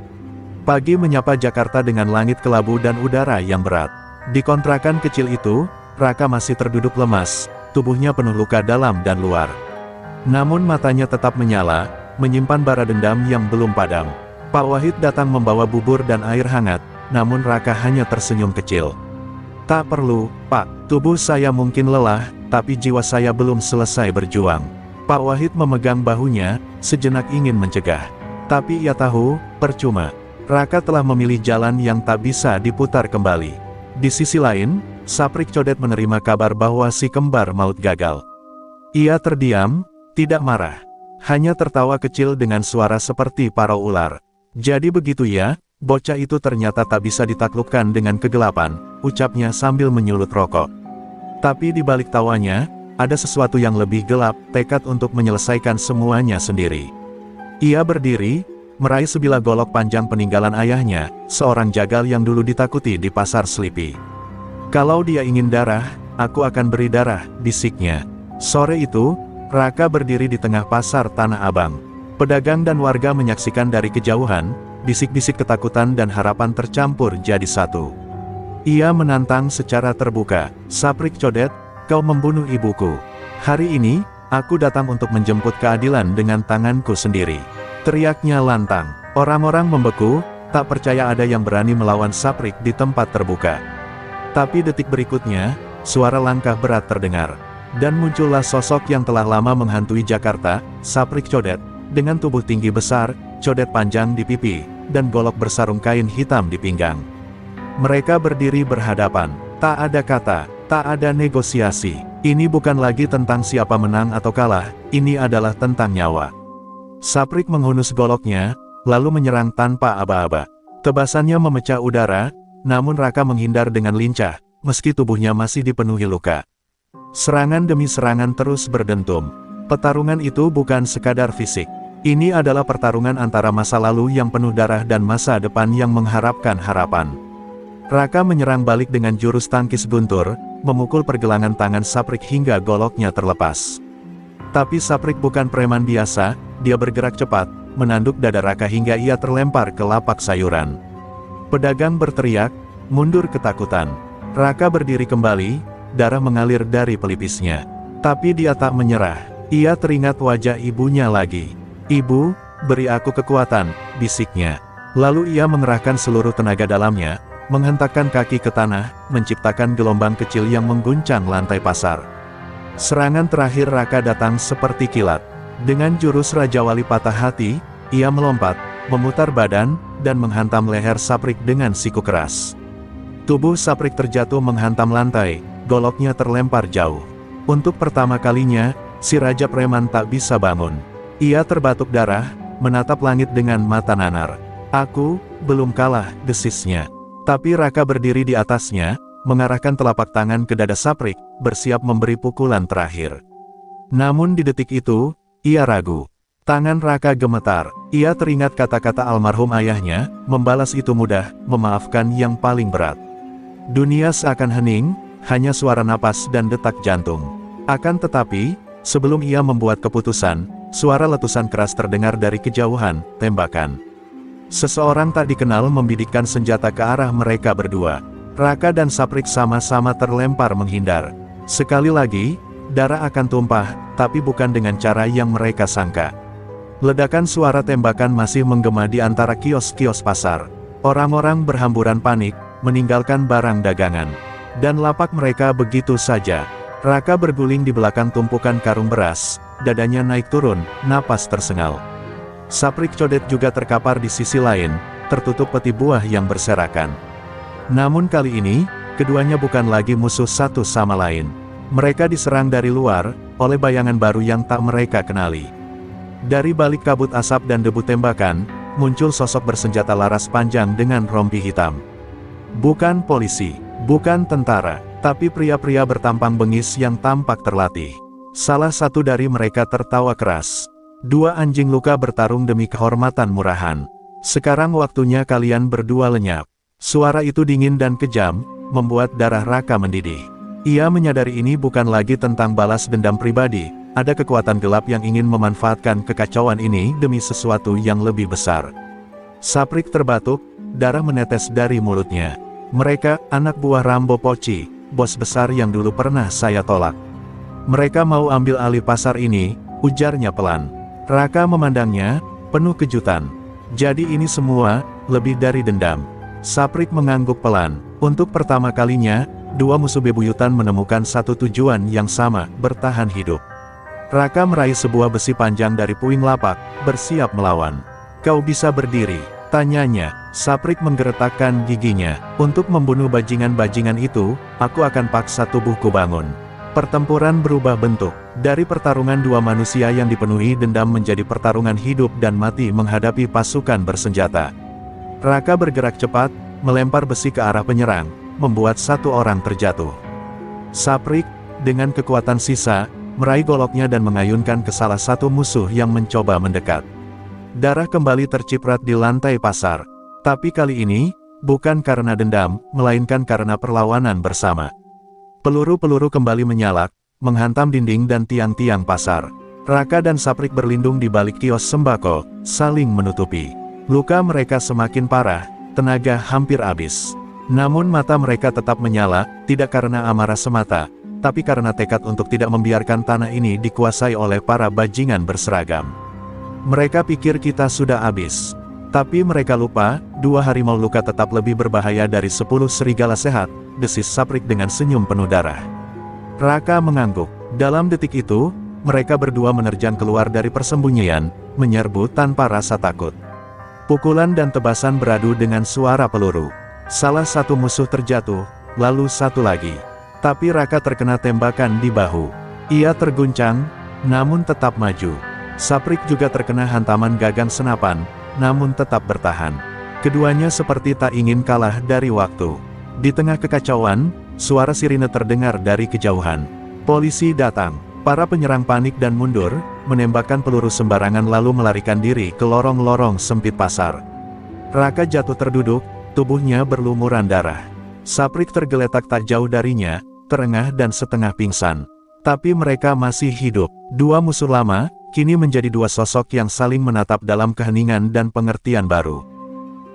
Pagi menyapa Jakarta dengan langit kelabu dan udara yang berat. Di kontrakan kecil itu, Raka masih terduduk lemas, tubuhnya penuh luka dalam dan luar. Namun matanya tetap menyala, menyimpan bara dendam yang belum padam. Pak Wahid datang membawa bubur dan air hangat, namun Raka hanya tersenyum kecil. "Tak perlu, Pak. Tubuh saya mungkin lelah, tapi jiwa saya belum selesai berjuang." Pak Wahid memegang bahunya, sejenak ingin mencegah. Tapi ia tahu, percuma. Raka telah memilih jalan yang tak bisa diputar kembali. Di sisi lain, Saprik Codet menerima kabar bahwa si kembar maut gagal. Ia terdiam, tidak marah. Hanya tertawa kecil dengan suara seperti parau ular. "Jadi begitu ya, bocah itu ternyata tak bisa ditaklukkan dengan kegelapan," ucapnya sambil menyulut rokok. Tapi di balik tawanya, ada sesuatu yang lebih gelap, tekad untuk menyelesaikan semuanya sendiri. Ia berdiri, meraih sebilah golok panjang peninggalan ayahnya, seorang jagal yang dulu ditakuti di pasar Selipi. "Kalau dia ingin darah, aku akan beri darah," bisiknya. Sore itu, Raka berdiri di tengah pasar Tanah Abang. Pedagang dan warga menyaksikan dari kejauhan, bisik-bisik ketakutan dan harapan tercampur jadi satu. Ia menantang secara terbuka, "Saprik Codet, kau membunuh ibuku. Hari ini, aku datang untuk menjemput keadilan dengan tanganku sendiri," teriaknya lantang. Orang-orang membeku, tak percaya ada yang berani melawan Saprik di tempat terbuka. Tapi detik berikutnya, suara langkah berat terdengar. Dan muncullah sosok yang telah lama menghantui Jakarta, Saprik Codet, dengan tubuh tinggi besar, codet panjang di pipi, dan golok bersarung kain hitam di pinggang. Mereka berdiri berhadapan. Tak ada kata, tak ada negosiasi. Ini bukan lagi tentang siapa menang atau kalah, ini adalah tentang nyawa. Saprik menghunus goloknya, lalu menyerang tanpa aba-aba. Tebasannya memecah udara, namun Raka menghindar dengan lincah, meski tubuhnya masih dipenuhi luka. Serangan demi serangan terus berdentum. Pertarungan itu bukan sekadar fisik. Ini adalah pertarungan antara masa lalu yang penuh darah dan masa depan yang mengharapkan harapan. Raka menyerang balik dengan jurus tangkis guntur, memukul pergelangan tangan Saprik hingga goloknya terlepas. Tapi Saprik bukan preman biasa, dia bergerak cepat, menanduk dada Raka hingga ia terlempar ke lapak sayuran. Pedagang berteriak, mundur ketakutan. Raka berdiri kembali, darah mengalir dari pelipisnya. Tapi dia tak menyerah, ia teringat wajah ibunya lagi. "Ibu, beri aku kekuatan," bisiknya. Lalu ia mengerahkan seluruh tenaga dalamnya, menghentakkan kaki ke tanah, menciptakan gelombang kecil yang mengguncang lantai pasar. Serangan terakhir Raka datang seperti kilat. Dengan jurus Raja Wali patah hati, ia melompat, memutar badan, dan menghantam leher Saprik dengan siku keras. Tubuh Saprik terjatuh menghantam lantai, goloknya terlempar jauh. Untuk pertama kalinya, si Raja Preman tak bisa bangun. Ia terbatuk darah, menatap langit dengan mata nanar. "Aku, belum kalah," desisnya. Tapi Raka berdiri di atasnya, mengarahkan telapak tangan ke dada Saprik, bersiap memberi pukulan terakhir. Namun di detik itu, ia ragu. Tangan Raka gemetar, ia teringat kata-kata almarhum ayahnya, membalas itu mudah, memaafkan yang paling berat. Dunia seakan hening, hanya suara napas dan detak jantung. Akan tetapi, sebelum ia membuat keputusan, suara letusan keras terdengar dari kejauhan, tembakan. Seseorang tak dikenal membidikkan senjata ke arah mereka berdua. Raka dan Saprik sama-sama terlempar menghindar. Sekali lagi, darah akan tumpah, tapi bukan dengan cara yang mereka sangka. Ledakan suara tembakan masih menggema di antara kios-kios pasar. Orang-orang berhamburan panik, meninggalkan barang dagangan. Dan lapak mereka begitu saja. Raka berguling di belakang tumpukan karung beras, dadanya naik turun, napas tersengal. Saprik Codet juga terkapar di sisi lain, tertutup peti buah yang berserakan. Namun kali ini, keduanya bukan lagi musuh satu sama lain. Mereka diserang dari luar, oleh bayangan baru yang tak mereka kenali. Dari balik kabut asap dan debu tembakan, muncul sosok bersenjata laras panjang dengan rompi hitam. Bukan polisi, bukan tentara, tapi pria-pria bertampang bengis yang tampak terlatih. Salah satu dari mereka tertawa keras. "Dua anjing luka bertarung demi kehormatan murahan. Sekarang waktunya kalian berdua lenyap." Suara itu dingin dan kejam, membuat darah Raka mendidih. Ia menyadari ini bukan lagi tentang balas dendam pribadi, ada kekuatan gelap yang ingin memanfaatkan kekacauan ini demi sesuatu yang lebih besar. Saprik terbatuk, darah menetes dari mulutnya. "Mereka, anak buah Rambo Poci, bos besar yang dulu pernah saya tolak. Mereka mau ambil alih pasar ini," ujarnya pelan. Raka memandangnya, penuh kejutan. Jadi ini semua, lebih dari dendam. Saprik mengangguk pelan. Untuk pertama kalinya, dua musuh bebuyutan menemukan satu tujuan yang sama, bertahan hidup. Raka meraih sebuah besi panjang dari puing lapak, bersiap melawan. Kau bisa berdiri? Tanyanya. Saprik menggeretakkan giginya. Untuk membunuh bajingan-bajingan itu, aku akan paksa tubuhku bangun. Pertempuran berubah bentuk. Dari pertarungan dua manusia yang dipenuhi dendam menjadi pertarungan hidup dan mati menghadapi pasukan bersenjata. Raka bergerak cepat, melempar besi ke arah penyerang, membuat satu orang terjatuh. Saprik, dengan kekuatan sisa, meraih goloknya dan mengayunkan ke salah satu musuh yang mencoba mendekat. Darah kembali terciprat di lantai pasar. Tapi kali ini, bukan karena dendam, melainkan karena perlawanan bersama. Peluru-peluru kembali menyalak, menghantam dinding dan tiang-tiang pasar. Raka dan Saprik berlindung di balik kios sembako, saling menutupi. Luka mereka semakin parah, tenaga hampir habis. Namun mata mereka tetap menyala, tidak karena amarah semata, tapi karena tekad untuk tidak membiarkan tanah ini dikuasai oleh para bajingan berseragam. Mereka pikir kita sudah habis. Tapi mereka lupa, 2 harimau luka tetap lebih berbahaya dari 10 serigala sehat, desis Saprik dengan senyum penuh darah. Raka mengangguk. Dalam detik itu, mereka berdua menerjang keluar dari persembunyian, menyerbu tanpa rasa takut. Pukulan dan tebasan beradu dengan suara peluru. Salah satu musuh terjatuh, lalu satu lagi. Tapi Raka terkena tembakan di bahu. Ia terguncang, namun tetap maju. Saprik juga terkena hantaman gagang senapan, namun tetap bertahan. Keduanya seperti tak ingin kalah dari waktu. Di tengah kekacauan, suara sirine terdengar dari kejauhan. Polisi datang. Para penyerang panik dan mundur, menembakkan peluru sembarangan lalu melarikan diri ke lorong-lorong sempit pasar. Raka jatuh terduduk, tubuhnya berlumuran darah. Saprik tergeletak tak jauh darinya, terengah dan setengah pingsan. Tapi mereka masih hidup. Dua musuh lama, kini menjadi dua sosok yang saling menatap dalam keheningan dan pengertian baru.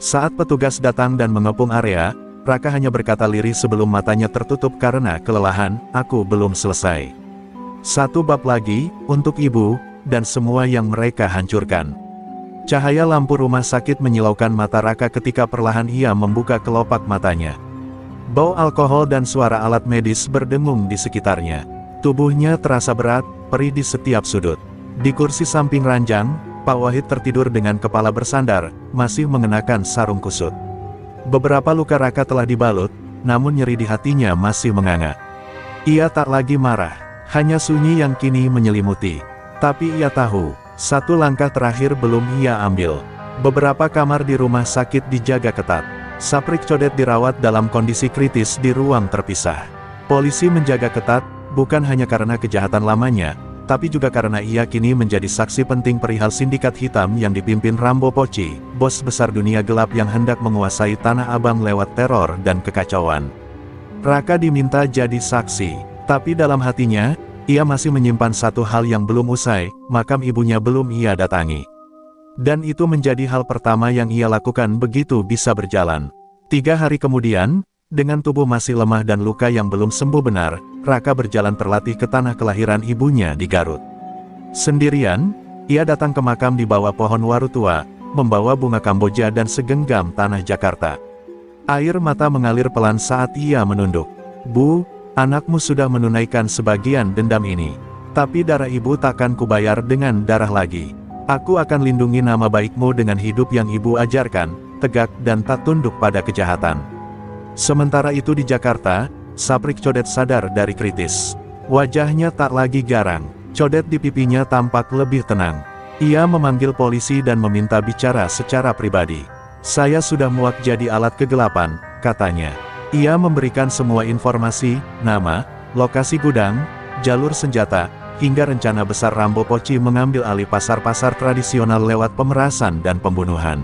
Saat petugas datang dan mengepung area, Raka hanya berkata lirih sebelum matanya tertutup karena kelelahan, aku belum selesai. Satu bab lagi, untuk ibu, dan semua yang mereka hancurkan. Cahaya lampu rumah sakit menyilaukan mata Raka ketika perlahan ia membuka kelopak matanya. Bau alkohol dan suara alat medis berdengung di sekitarnya. Tubuhnya terasa berat, perih di setiap sudut. Di kursi samping ranjang, Pak Wahid tertidur dengan kepala bersandar, masih mengenakan sarung kusut. Beberapa luka Raka telah dibalut, namun nyeri di hatinya masih menganga. Ia tak lagi marah, hanya sunyi yang kini menyelimuti. Tapi ia tahu, satu langkah terakhir belum ia ambil. Beberapa kamar di rumah sakit dijaga ketat. Saprik Codet dirawat dalam kondisi kritis di ruang terpisah. Polisi menjaga ketat, bukan hanya karena kejahatan lamanya, tapi juga karena ia kini menjadi saksi penting perihal sindikat hitam yang dipimpin Rambo Poci, bos besar dunia gelap yang hendak menguasai Tanah Abang lewat teror dan kekacauan. Raka diminta jadi saksi, tapi dalam hatinya, ia masih menyimpan satu hal yang belum usai, makam ibunya belum ia datangi. Dan itu menjadi hal pertama yang ia lakukan begitu bisa berjalan. 3 hari kemudian, dengan tubuh masih lemah dan luka yang belum sembuh benar, Raka berjalan terlatih ke tanah kelahiran ibunya di Garut. Sendirian, ia datang ke makam di bawah pohon waru tua, membawa bunga Kamboja dan segenggam tanah Jakarta. Air mata mengalir pelan saat ia menunduk. Bu, anakmu sudah menunaikan sebagian dendam ini. Tapi darah ibu takkan kubayar dengan darah lagi. Aku akan lindungi nama baikmu dengan hidup yang ibu ajarkan, tegak dan tak tunduk pada kejahatan. Sementara itu di Jakarta, Saprik Codet sadar dari kritis. Wajahnya tak lagi garang, codet di pipinya tampak lebih tenang. Ia memanggil polisi dan meminta bicara secara pribadi. Saya sudah muak jadi alat kegelapan, katanya. Ia memberikan semua informasi, nama, lokasi gudang, jalur senjata, hingga rencana besar Rambo Poci mengambil alih pasar-pasar tradisional lewat pemerasan dan pembunuhan.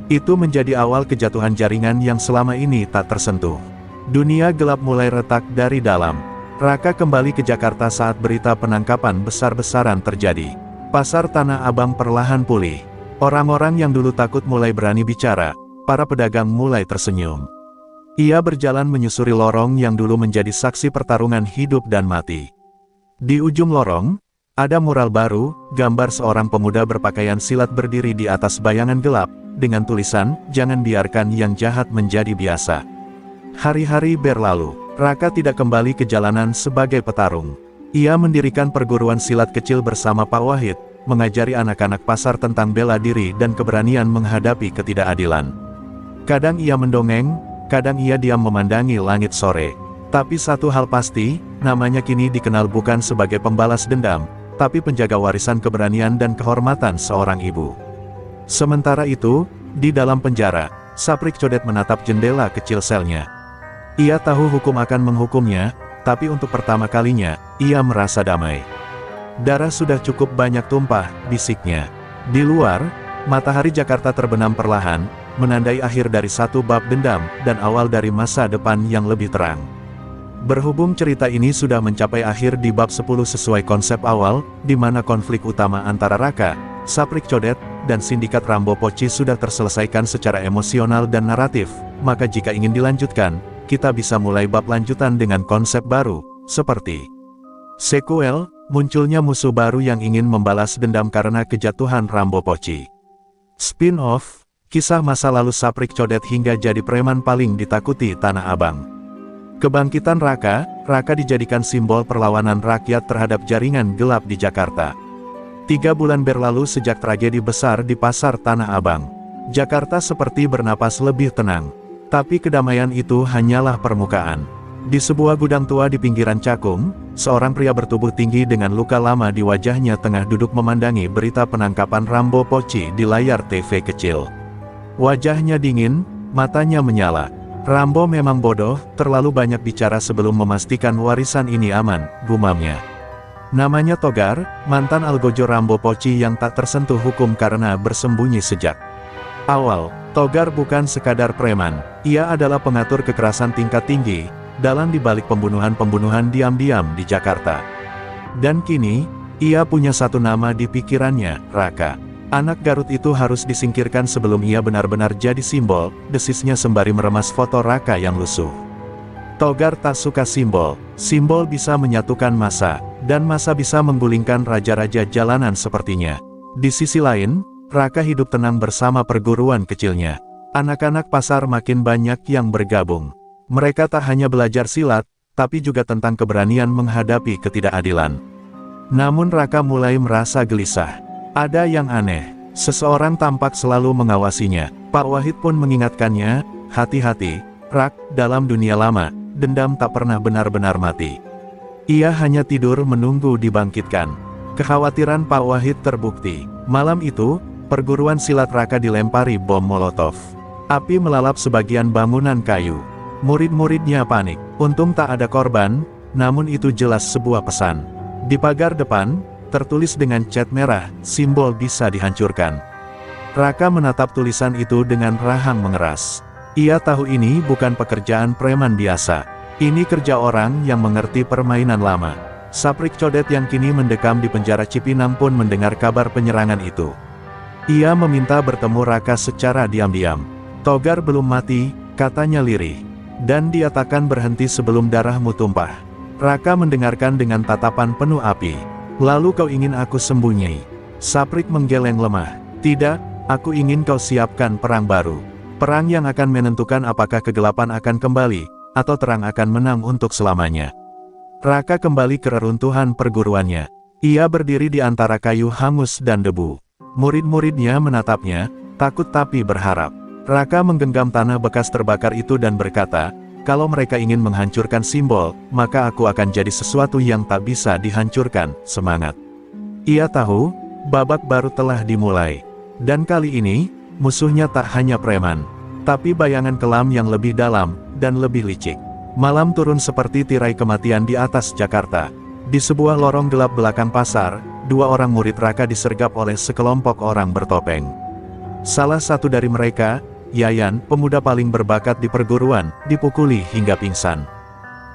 Itu menjadi awal kejatuhan jaringan yang selama ini tak tersentuh. Dunia gelap mulai retak dari dalam. Raka kembali ke Jakarta saat berita penangkapan besar-besaran terjadi. Pasar Tanah Abang perlahan pulih. Orang-orang yang dulu takut mulai berani bicara, para pedagang mulai tersenyum. Ia berjalan menyusuri lorong yang dulu menjadi saksi pertarungan hidup dan mati. Di ujung lorong, Ada mural baru, gambar seorang pemuda berpakaian silat berdiri di atas bayangan gelap, dengan tulisan, "Jangan biarkan yang jahat menjadi biasa." Hari-hari berlalu, Raka tidak kembali ke jalanan sebagai petarung. Ia mendirikan perguruan silat kecil bersama Pak Wahid, mengajari anak-anak pasar tentang bela diri dan keberanian menghadapi ketidakadilan. Kadang ia mendongeng, kadang ia diam memandangi langit sore. Tapi satu hal pasti, namanya kini dikenal bukan sebagai pembalas dendam, tapi penjaga warisan keberanian dan kehormatan seorang ibu. Sementara itu, di dalam penjara, Saprik Codet menatap jendela kecil selnya. Ia tahu hukum akan menghukumnya, tapi untuk pertama kalinya, ia merasa damai. Darah sudah cukup banyak tumpah, bisiknya. Di luar, matahari Jakarta terbenam perlahan, menandai akhir dari satu bab dendam, dan awal dari masa depan yang lebih terang. Berhubung cerita ini sudah mencapai akhir di bab 10 sesuai konsep awal, di mana konflik utama antara Raka, Saprik Codet, dan sindikat Rambo Poci sudah terselesaikan secara emosional dan naratif, maka jika ingin dilanjutkan, kita bisa mulai bab lanjutan dengan konsep baru, seperti sequel, munculnya musuh baru yang ingin membalas dendam karena kejatuhan Rambo Poci. Spin-off, kisah masa lalu Saprik Codet hingga jadi preman paling ditakuti Tanah Abang. Kebangkitan Raka dijadikan simbol perlawanan rakyat terhadap jaringan gelap di Jakarta. 3 bulan berlalu sejak tragedi besar di pasar Tanah Abang. Jakarta seperti bernapas lebih tenang. Tapi kedamaian itu hanyalah permukaan. Di sebuah gudang tua di pinggiran Cakung, seorang pria bertubuh tinggi dengan luka lama di wajahnya tengah duduk memandangi berita penangkapan Rambo Poci di layar TV kecil. Wajahnya dingin, matanya menyala. Rambo memang bodoh, terlalu banyak bicara sebelum memastikan warisan ini aman, gumamnya. Namanya Togar, mantan algojo Rambo Poci yang tak tersentuh hukum karena bersembunyi sejak awal. Togar bukan sekadar preman, ia adalah pengatur kekerasan tingkat tinggi, dalang dibalik pembunuhan-pembunuhan diam-diam di Jakarta. Dan kini, ia punya satu nama di pikirannya, Raka. Anak Garut itu harus disingkirkan sebelum ia benar-benar jadi simbol, desisnya sembari meremas foto Raka yang lusuh. Togar tak suka simbol, simbol bisa menyatukan massa, dan massa bisa menggulingkan raja-raja jalanan sepertinya. Di sisi lain, Raka hidup tenang bersama perguruan kecilnya. Anak-anak pasar makin banyak yang bergabung. Mereka tak hanya belajar silat, tapi juga tentang keberanian menghadapi ketidakadilan. Namun Raka mulai merasa gelisah. Ada yang aneh, seseorang tampak selalu mengawasinya. Pak Wahid pun mengingatkannya, hati-hati, Rak, dalam dunia lama, dendam tak pernah benar-benar mati. Ia hanya tidur menunggu dibangkitkan. Kekhawatiran Pak Wahid terbukti. Malam itu, perguruan silat Raka dilempari bom Molotov. Api melalap sebagian bangunan kayu. Murid-muridnya panik. Untung tak ada korban, namun itu jelas sebuah pesan. Di pagar depan, tertulis dengan cat merah, simbol bisa dihancurkan. Raka menatap tulisan itu dengan rahang mengeras. Ia tahu ini bukan pekerjaan preman biasa. Ini kerja orang yang mengerti permainan lama. Saprik Codet yang kini mendekam di penjara Cipinang pun mendengar kabar penyerangan itu. Ia meminta bertemu Raka secara diam-diam. Togar belum mati, katanya lirih. Dan dia takkan berhenti sebelum darahmu tumpah. Raka mendengarkan dengan tatapan penuh api. Lalu kau ingin aku sembunyi? Saprik menggeleng lemah. Tidak, aku ingin kau siapkan perang baru. Perang yang akan menentukan apakah kegelapan akan kembali, atau terang akan menang untuk selamanya. Raka kembali ke reruntuhan perguruannya. Ia berdiri di antara kayu hangus dan debu. Murid-muridnya menatapnya, takut tapi berharap. Raka menggenggam tanah bekas terbakar itu dan berkata, kalau mereka ingin menghancurkan simbol, maka aku akan jadi sesuatu yang tak bisa dihancurkan, semangat. Ia tahu, babak baru telah dimulai. Dan kali ini, musuhnya tak hanya preman, tapi bayangan kelam yang lebih dalam, dan lebih licik. Malam turun seperti tirai kematian di atas Jakarta. Di sebuah lorong gelap belakang pasar, 2 orang murid Raka disergap oleh sekelompok orang bertopeng. Salah satu dari mereka, Yayan, pemuda paling berbakat di perguruan, dipukuli hingga pingsan.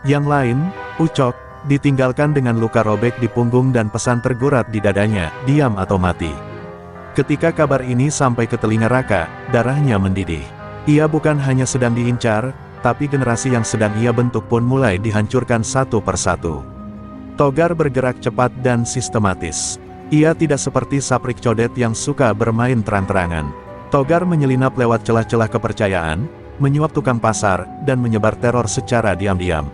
Yang lain, Ucok, ditinggalkan dengan luka robek di punggung dan pesan tergurat di dadanya, diam atau mati. Ketika kabar ini sampai ke telinga Raka, darahnya mendidih. Ia bukan hanya sedang diincar, tapi generasi yang sedang ia bentuk pun mulai dihancurkan satu persatu. Togar bergerak cepat dan sistematis. Ia tidak seperti saprik codet yang suka bermain terang-terangan. Togar menyelinap lewat celah-celah kepercayaan, menyuap tukang pasar, dan menyebar teror secara diam-diam.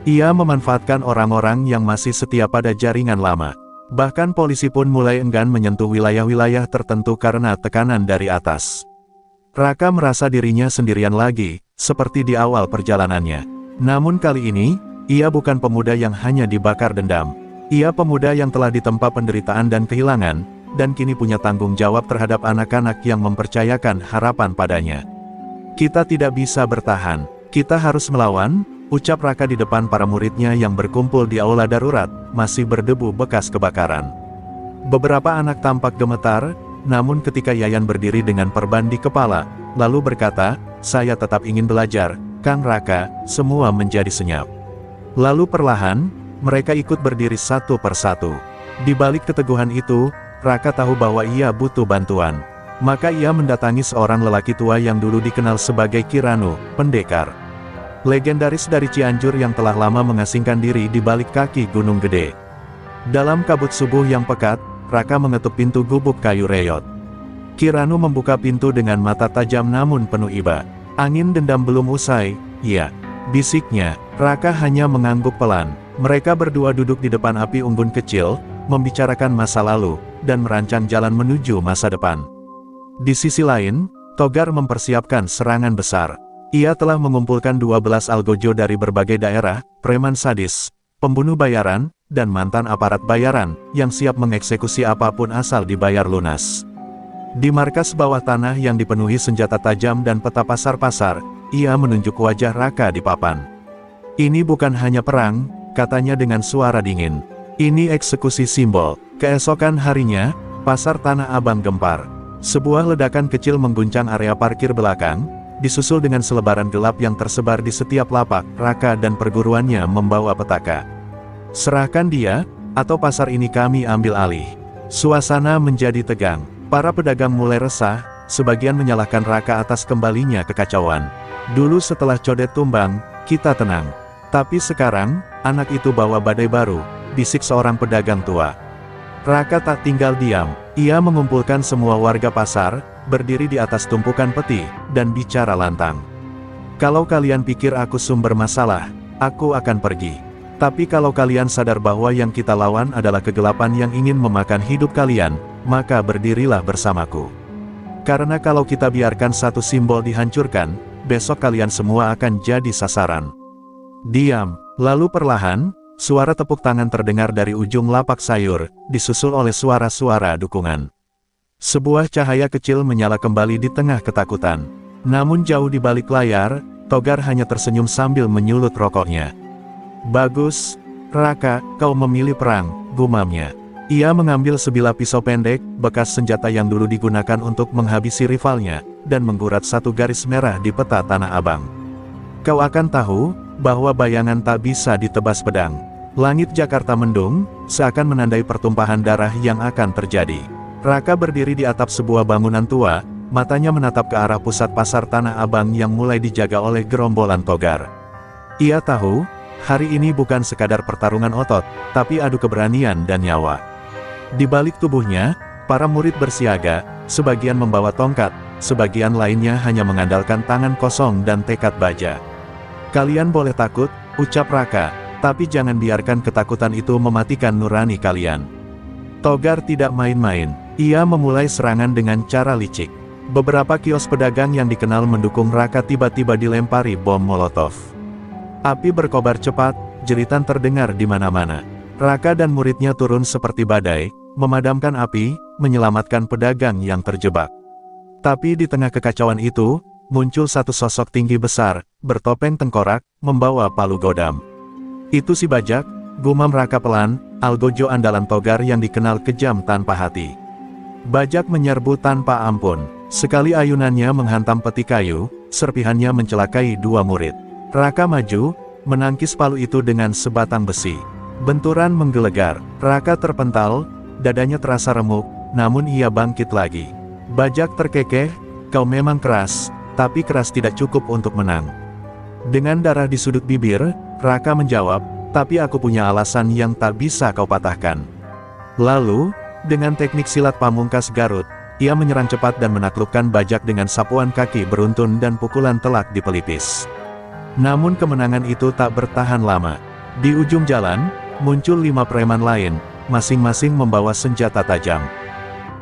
Ia memanfaatkan orang-orang yang masih setia pada jaringan lama. Bahkan polisi pun mulai enggan menyentuh wilayah-wilayah tertentu karena tekanan dari atas. Raka merasa dirinya sendirian lagi, seperti di awal perjalanannya. Namun kali ini, ia bukan pemuda yang hanya dibakar dendam. Ia pemuda yang telah ditempa penderitaan dan kehilangan, dan kini punya tanggung jawab terhadap anak-anak yang mempercayakan harapan padanya. Kita tidak bisa bertahan, kita harus melawan, ucap Raka di depan para muridnya yang berkumpul di aula darurat, masih berdebu bekas kebakaran. Beberapa anak tampak gemetar, namun ketika Yayan berdiri dengan perban di kepala, lalu berkata, "Saya tetap ingin belajar, Kang Raka," semua menjadi senyap. Lalu perlahan, mereka ikut berdiri satu persatu. Di balik keteguhan itu, Raka tahu bahwa ia butuh bantuan. Maka ia mendatangi seorang lelaki tua yang dulu dikenal sebagai Kiranu, pendekar legendaris dari Cianjur yang telah lama mengasingkan diri di balik kaki Gunung Gede. Dalam kabut subuh yang pekat, Raka mengetuk pintu gubuk kayu reyot. Kiranu membuka pintu dengan mata tajam namun penuh iba. "Angin dendam belum usai, ya," bisiknya. Raka hanya mengangguk pelan. Mereka berdua duduk di depan api unggun kecil, membicarakan masa lalu, dan merancang jalan menuju masa depan. Di sisi lain, Togar mempersiapkan serangan besar. Ia telah mengumpulkan 12 algojo dari berbagai daerah, preman sadis, pembunuh bayaran, dan mantan aparat bayaran, yang siap mengeksekusi apapun asal dibayar lunas. Di markas bawah tanah yang dipenuhi senjata tajam dan peta pasar-pasar, ia menunjuk wajah Raka di papan. "Ini bukan hanya perang," katanya dengan suara dingin. "Ini eksekusi simbol." Keesokan harinya, pasar Tanah Abang gempar. Sebuah ledakan kecil mengguncang area parkir belakang, disusul dengan selebaran gelap yang tersebar di setiap lapak. Raka dan perguruannya membawa petaka. "Serahkan dia, atau pasar ini kami ambil alih." Suasana menjadi tegang. Para pedagang mulai resah, sebagian menyalahkan Raka atas kembalinya kekacauan. "Dulu setelah codet tumbang, kita tenang. Tapi sekarang, anak itu bawa badai baru," bisik seorang pedagang tua. Raka tak tinggal diam. Ia mengumpulkan semua warga pasar, berdiri di atas tumpukan peti, dan bicara lantang. "Kalau kalian pikir aku sumber masalah, aku akan pergi. Tapi kalau kalian sadar bahwa yang kita lawan adalah kegelapan yang ingin memakan hidup kalian, maka berdirilah bersamaku. Karena kalau kita biarkan satu simbol dihancurkan, besok kalian semua akan jadi sasaran." Diam. Lalu perlahan, suara tepuk tangan terdengar dari ujung lapak sayur, disusul oleh suara-suara dukungan. Sebuah cahaya kecil menyala kembali di tengah ketakutan. Namun jauh di balik layar, Togar hanya tersenyum sambil menyulut rokoknya. "Bagus, Raka, kau memilih perang," gumamnya. Ia mengambil sebilah pisau pendek, bekas senjata yang dulu digunakan untuk menghabisi rivalnya, dan menggurat satu garis merah di peta Tanah Abang. "Kau akan tahu, bahwa bayangan tak bisa ditebas pedang." Langit Jakarta mendung, seakan menandai pertumpahan darah yang akan terjadi. Raka berdiri di atap sebuah bangunan tua, matanya menatap ke arah pusat pasar Tanah Abang yang mulai dijaga oleh gerombolan Togar. Ia tahu, hari ini bukan sekadar pertarungan otot, tapi adu keberanian dan nyawa. Di balik tubuhnya, para murid bersiaga, sebagian membawa tongkat, sebagian lainnya hanya mengandalkan tangan kosong dan tekad baja. "Kalian boleh takut," ucap Raka, "tapi jangan biarkan ketakutan itu mematikan nurani kalian." Togar tidak main-main. Ia memulai serangan dengan cara licik. Beberapa kios pedagang yang dikenal mendukung Raka tiba-tiba dilempari bom molotov. Api berkobar cepat, jeritan terdengar di mana-mana. Raka dan muridnya turun seperti badai, memadamkan api, menyelamatkan pedagang yang terjebak. Tapi di tengah kekacauan itu, muncul satu sosok tinggi besar, bertopeng tengkorak, membawa palu godam. "Itu si Bajak," gumam Raka pelan, algojo andalan Togar yang dikenal kejam tanpa hati. Bajak menyerbu tanpa ampun. Sekali ayunannya menghantam peti kayu, serpihannya mencelakai dua murid. Raka maju, menangkis palu itu dengan sebatang besi. Benturan menggelegar. Raka terpental, dadanya terasa remuk, namun ia bangkit lagi. Bajak terkekeh, "Kau memang keras, tapi keras tidak cukup untuk menang." Dengan darah di sudut bibir, Raka menjawab, tapi aku punya alasan yang tak bisa kau patahkan. Lalu, dengan teknik silat pamungkas Garut, ia menyerang cepat dan menaklukkan bajak dengan sapuan kaki beruntun dan pukulan telak di pelipis. Namun kemenangan itu tak bertahan lama. Di ujung jalan, muncul 5 preman lain, masing-masing membawa senjata tajam.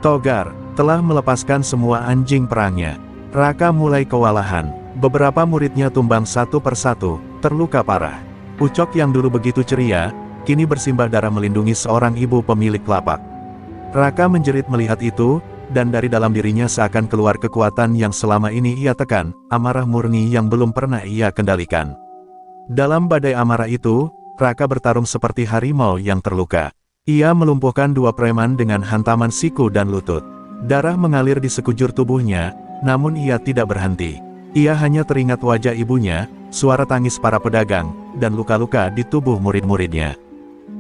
Togar telah melepaskan semua anjing perangnya. Raka mulai kewalahan. Beberapa muridnya tumbang satu persatu, terluka parah. Ucok yang dulu begitu ceria, kini bersimbah darah melindungi seorang ibu pemilik lapak. Raka menjerit melihat itu, dan dari dalam dirinya seakan keluar kekuatan yang selama ini ia tekan, amarah murni yang belum pernah ia kendalikan. Dalam badai amarah itu, Raka bertarung seperti harimau yang terluka. Ia melumpuhkan 2 preman dengan hantaman siku dan lutut. Darah mengalir di sekujur tubuhnya, namun ia tidak berhenti. Ia hanya teringat wajah ibunya, suara tangis para pedagang, dan luka-luka di tubuh murid-muridnya.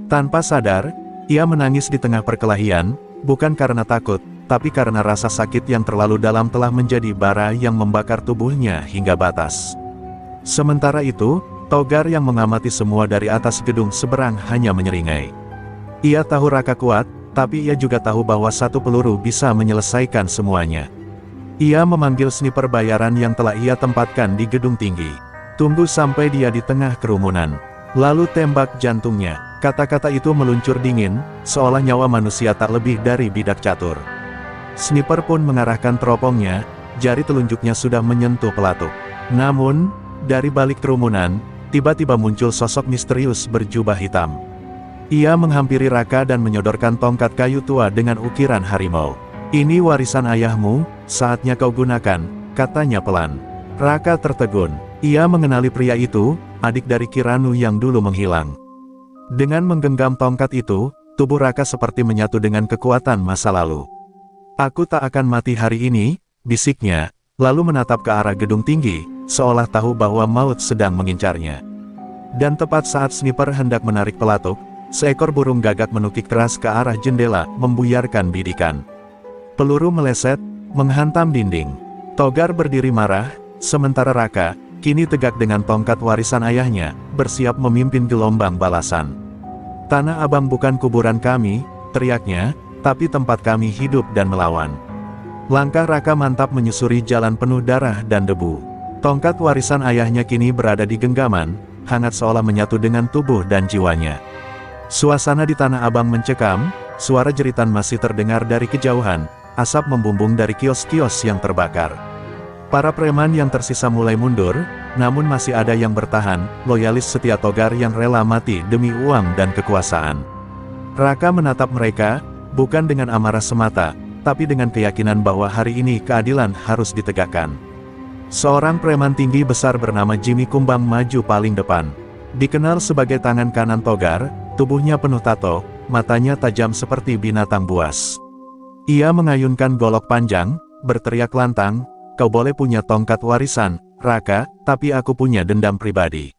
Tanpa sadar, ia menangis di tengah perkelahian, bukan karena takut, tapi karena rasa sakit yang terlalu dalam telah menjadi bara yang membakar tubuhnya hingga batas. Sementara itu, Togar yang mengamati semua dari atas gedung seberang hanya menyeringai. Ia tahu Raka kuat, tapi ia juga tahu bahwa satu peluru bisa menyelesaikan semuanya. Ia memanggil sniper bayaran yang telah ia tempatkan di gedung tinggi. Tunggu sampai dia di tengah kerumunan. Lalu tembak jantungnya. Kata-kata itu meluncur dingin, seolah nyawa manusia tak lebih dari bidak catur. Sniper pun mengarahkan teropongnya, jari telunjuknya sudah menyentuh pelatuk. Namun, dari balik kerumunan, tiba-tiba muncul sosok misterius berjubah hitam. Ia menghampiri Raka dan menyodorkan tongkat kayu tua dengan ukiran harimau. "Ini warisan ayahmu, saatnya kau gunakan," katanya pelan. Raka tertegun. Ia mengenali pria itu, adik dari Kiranu yang dulu menghilang. Dengan menggenggam tongkat itu, tubuh Raka seperti menyatu dengan kekuatan masa lalu. "Aku tak akan mati hari ini," bisiknya, lalu menatap ke arah gedung tinggi, seolah tahu bahwa maut sedang mengincarnya. Dan tepat saat sniper hendak menarik pelatuk, seekor burung gagak menukik keras ke arah jendela, membuyarkan bidikan. Peluru meleset, menghantam dinding. Togar berdiri marah, sementara Raka, kini tegak dengan tongkat warisan ayahnya, bersiap memimpin gelombang balasan. "Tanah Abang bukan kuburan kami," teriaknya, "tapi tempat kami hidup dan melawan." Langkah Raka mantap menyusuri jalan penuh darah dan debu. Tongkat warisan ayahnya kini berada di genggaman, hangat seolah menyatu dengan tubuh dan jiwanya. Suasana di Tanah Abang mencekam, suara jeritan masih terdengar dari kejauhan, asap membumbung dari kios-kios yang terbakar. Para preman yang tersisa mulai mundur, namun masih ada yang bertahan, loyalis setia Togar yang rela mati demi uang dan kekuasaan. Raka menatap mereka, bukan dengan amarah semata, tapi dengan keyakinan bahwa hari ini keadilan harus ditegakkan. Seorang preman tinggi besar bernama Jimmy Kumbang maju paling depan. Dikenal sebagai tangan kanan Togar, tubuhnya penuh tato, matanya tajam seperti binatang buas. Ia mengayunkan golok panjang, berteriak lantang, "Kau boleh punya tongkat warisan, Raka, tapi aku punya dendam pribadi."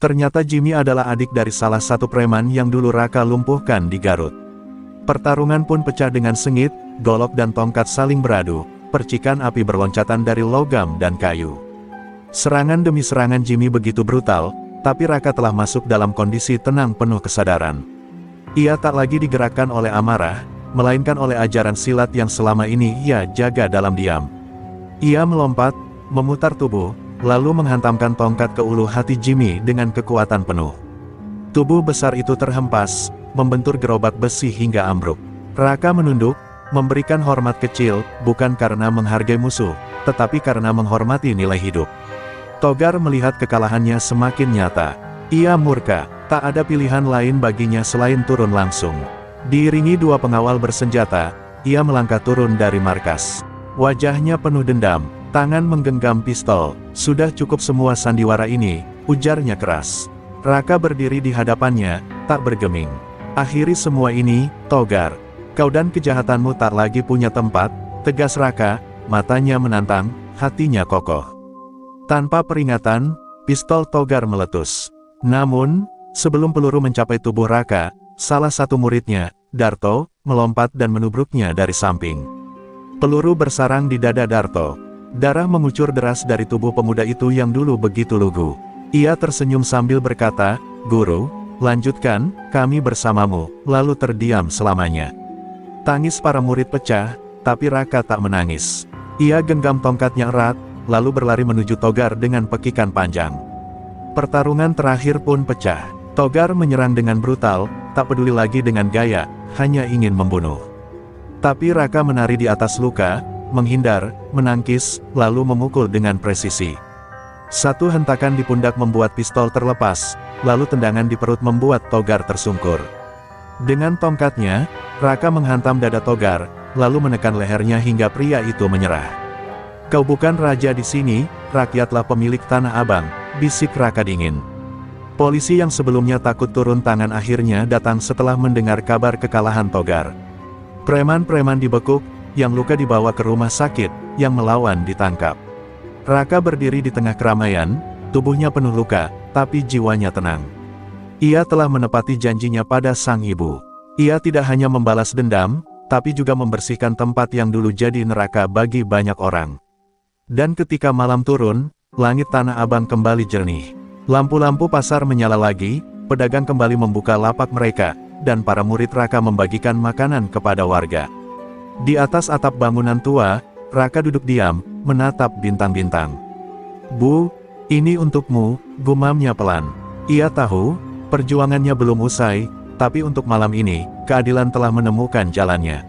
Ternyata Jimmy adalah adik dari salah satu preman yang dulu Raka lumpuhkan di Garut. Pertarungan pun pecah dengan sengit, golok dan tongkat saling beradu, percikan api berloncatan dari logam dan kayu. Serangan demi serangan Jimmy begitu brutal, tapi Raka telah masuk dalam kondisi tenang penuh kesadaran. Ia tak lagi digerakkan oleh amarah, melainkan oleh ajaran silat yang selama ini ia jaga dalam diam. Ia melompat, memutar tubuh, lalu menghantamkan tongkat ke ulu hati Jimmy dengan kekuatan penuh. Tubuh besar itu terhempas, membentur gerobak besi hingga ambruk. Raka menunduk, memberikan hormat kecil, bukan karena menghargai musuh, tetapi karena menghormati nilai hidup. Togar melihat kekalahannya semakin nyata. Ia murka, tak ada pilihan lain baginya selain turun langsung. Diiringi 2 pengawal bersenjata, ia melangkah turun dari markas. Wajahnya penuh dendam, tangan menggenggam pistol. "Sudah cukup semua sandiwara ini," ujarnya keras. Raka berdiri di hadapannya, tak bergeming. "Akhiri semua ini, Togar. Kau dan kejahatanmu tak lagi punya tempat," tegas Raka, matanya menantang, hatinya kokoh. Tanpa peringatan, pistol Togar meletus. Namun, sebelum peluru mencapai tubuh Raka, salah satu muridnya, Darto, melompat dan menubruknya dari samping. Peluru bersarang di dada Darto. Darah mengucur deras dari tubuh pemuda itu yang dulu begitu lugu. Ia tersenyum sambil berkata, "Guru," lanjutkan, kami bersamamu, lalu terdiam selamanya. Tangis para murid pecah, tapi Raka tak menangis. Ia genggam tongkatnya erat, lalu berlari menuju Togar dengan pekikan panjang. Pertarungan terakhir pun pecah. Togar menyerang dengan brutal, tak peduli lagi dengan gaya, hanya ingin membunuh. Tapi Raka menari di atas luka, menghindar, menangkis, lalu memukul dengan presisi. Satu hentakan di pundak membuat pistol terlepas, lalu tendangan di perut membuat Togar tersungkur. Dengan tongkatnya, Raka menghantam dada Togar, lalu menekan lehernya hingga pria itu menyerah. Kau bukan raja di sini, rakyatlah pemilik Tanah Abang, bisik Raka dingin. Polisi yang sebelumnya takut turun tangan akhirnya datang setelah mendengar kabar kekalahan Togar. Preman-preman dibekuk, yang luka dibawa ke rumah sakit, yang melawan ditangkap. Raka berdiri di tengah keramaian, tubuhnya penuh luka, tapi jiwanya tenang. Ia telah menepati janjinya pada sang ibu. Ia tidak hanya membalas dendam, tapi juga membersihkan tempat yang dulu jadi neraka bagi banyak orang. Dan ketika malam turun, langit Tanah Abang kembali jernih. Lampu-lampu pasar menyala lagi, pedagang kembali membuka lapak mereka, dan para murid Raka membagikan makanan kepada warga. Di atas atap bangunan tua, Raka duduk diam, menatap bintang-bintang. Bu, ini untukmu, gumamnya pelan. Ia tahu, perjuangannya belum usai, tapi untuk malam ini, keadilan telah menemukan jalannya.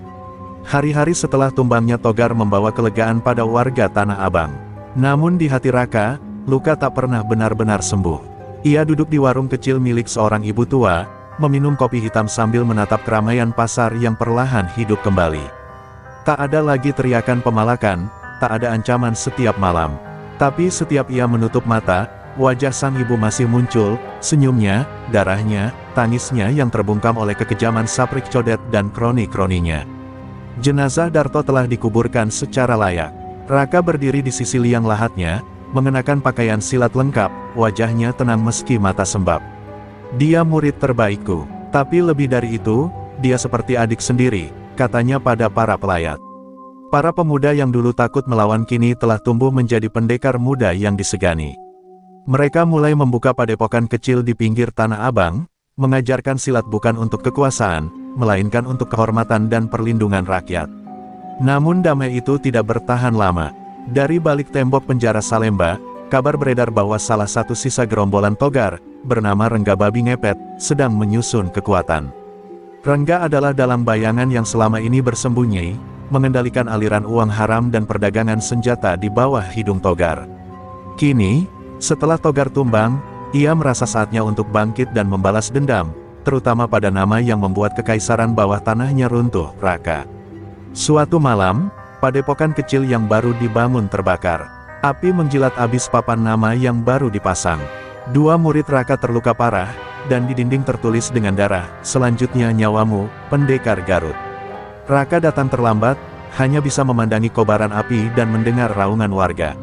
Hari-hari setelah tumbangnya Togar membawa kelegaan pada warga Tanah Abang. Namun di hati Raka, luka tak pernah benar-benar sembuh. Ia duduk di warung kecil milik seorang ibu tua, meminum kopi hitam sambil menatap keramaian pasar yang perlahan hidup kembali. Tak ada lagi teriakan pemalakan, tak ada ancaman setiap malam. Tapi setiap ia menutup mata, wajah sang ibu masih muncul, senyumnya, darahnya, tangisnya yang terbungkam oleh kekejaman Saprik Codet dan kroni-kroninya. Jenazah Darto telah dikuburkan secara layak. Raka berdiri di sisi liang lahatnya, mengenakan pakaian silat lengkap, wajahnya tenang meski mata sembab. Dia murid terbaikku, tapi lebih dari itu, dia seperti adik sendiri, katanya pada para pelayat. Para pemuda yang dulu takut melawan kini telah tumbuh menjadi pendekar muda yang disegani. Mereka mulai membuka padepokan kecil di pinggir Tanah Abang, mengajarkan silat bukan untuk kekuasaan, melainkan untuk kehormatan dan perlindungan rakyat. Namun damai itu tidak bertahan lama. Dari balik tembok penjara Salemba, kabar beredar bahwa salah satu sisa gerombolan Togar, bernama Rengga Babi Ngepet, sedang menyusun kekuatan. Rengga adalah dalang bayangan yang selama ini bersembunyi, mengendalikan aliran uang haram dan perdagangan senjata di bawah hidung Togar. Kini, setelah Togar tumbang, ia merasa saatnya untuk bangkit dan membalas dendam, terutama pada nama yang membuat kekaisaran bawah tanahnya runtuh, Raka. Suatu malam, padepokan kecil yang baru dibangun terbakar. Api menjilat abis papan nama yang baru dipasang. Dua murid Raka terluka parah, dan di dinding tertulis dengan darah, selanjutnya nyawamu, pendekar Garut. Raka datang terlambat, hanya bisa memandangi kobaran api dan mendengar raungan warga.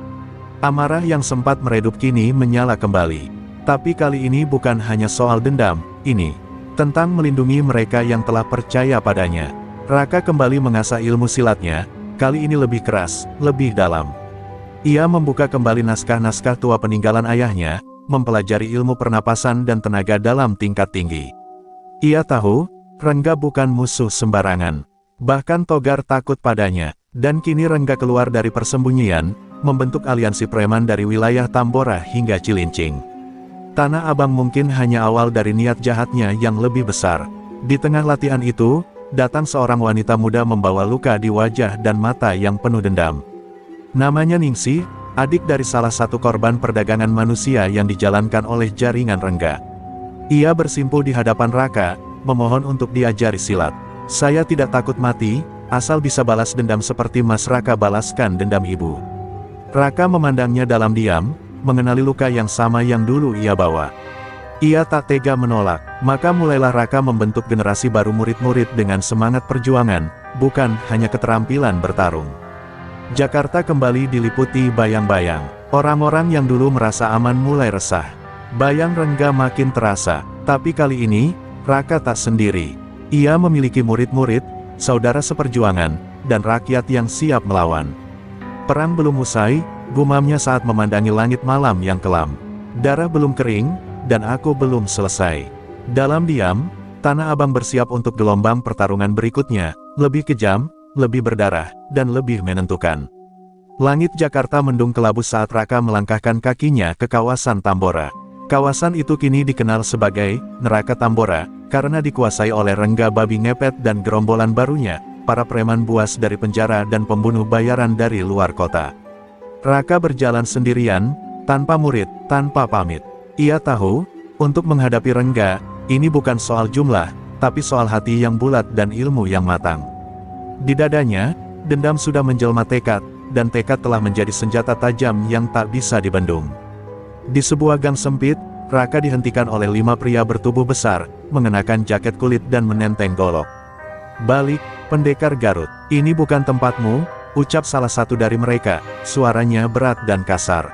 Amarah yang sempat meredup kini menyala kembali. Tapi kali ini bukan hanya soal dendam, ini tentang melindungi mereka yang telah percaya padanya. Raka kembali mengasah ilmu silatnya, kali ini lebih keras, lebih dalam. Ia membuka kembali naskah-naskah tua peninggalan ayahnya, mempelajari ilmu pernapasan dan tenaga dalam tingkat tinggi. Ia tahu, Rengga bukan musuh sembarangan. Bahkan Togar takut padanya, dan kini Rengga keluar dari persembunyian, membentuk aliansi preman dari wilayah Tambora hingga Cilincing. Tanah Abang mungkin hanya awal dari niat jahatnya yang lebih besar. Di tengah latihan itu, datang seorang wanita muda membawa luka di wajah dan mata yang penuh dendam. Namanya Ningsih, adik dari salah satu korban perdagangan manusia yang dijalankan oleh jaringan Rengga. Ia bersimpuh di hadapan Raka, memohon untuk diajari silat. Saya tidak takut mati, asal bisa balas dendam seperti Mas Raka balaskan dendam ibu. Raka memandangnya dalam diam, mengenali luka yang sama yang dulu ia bawa. Ia tak tega menolak, maka mulailah Raka membentuk generasi baru murid-murid dengan semangat perjuangan, bukan hanya keterampilan bertarung. Jakarta kembali diliputi bayang-bayang. Orang-orang yang dulu merasa aman mulai resah. Bayang Rengga makin terasa, tapi kali ini, Raka tak sendiri. Ia memiliki murid-murid, saudara seperjuangan, dan rakyat yang siap melawan. Perang belum usai, gumamnya saat memandangi langit malam yang kelam. Darah belum kering, dan aku belum selesai. Dalam diam, Tanah Abang bersiap untuk gelombang pertarungan berikutnya, lebih kejam, lebih berdarah, dan lebih menentukan. Langit Jakarta mendung kelabu saat Raka melangkahkan kakinya ke kawasan Tambora. Kawasan itu kini dikenal sebagai Neraka Tambora, karena dikuasai oleh Rengga Babi Ngepet dan gerombolan barunya, para preman buas dari penjara dan pembunuh bayaran dari luar kota. Raka berjalan sendirian, tanpa murid, tanpa pamit. Ia tahu, untuk menghadapi Rengga, ini bukan soal jumlah, tapi soal hati yang bulat dan ilmu yang matang. Di dadanya, dendam sudah menjelma tekad, dan tekad telah menjadi senjata tajam yang tak bisa dibendung. Di sebuah gang sempit, Raka dihentikan oleh 5 pria bertubuh besar, mengenakan jaket kulit dan menenteng golok. "Balik, pendekar Garut, ini bukan tempatmu," ucap salah satu dari mereka, suaranya berat dan kasar.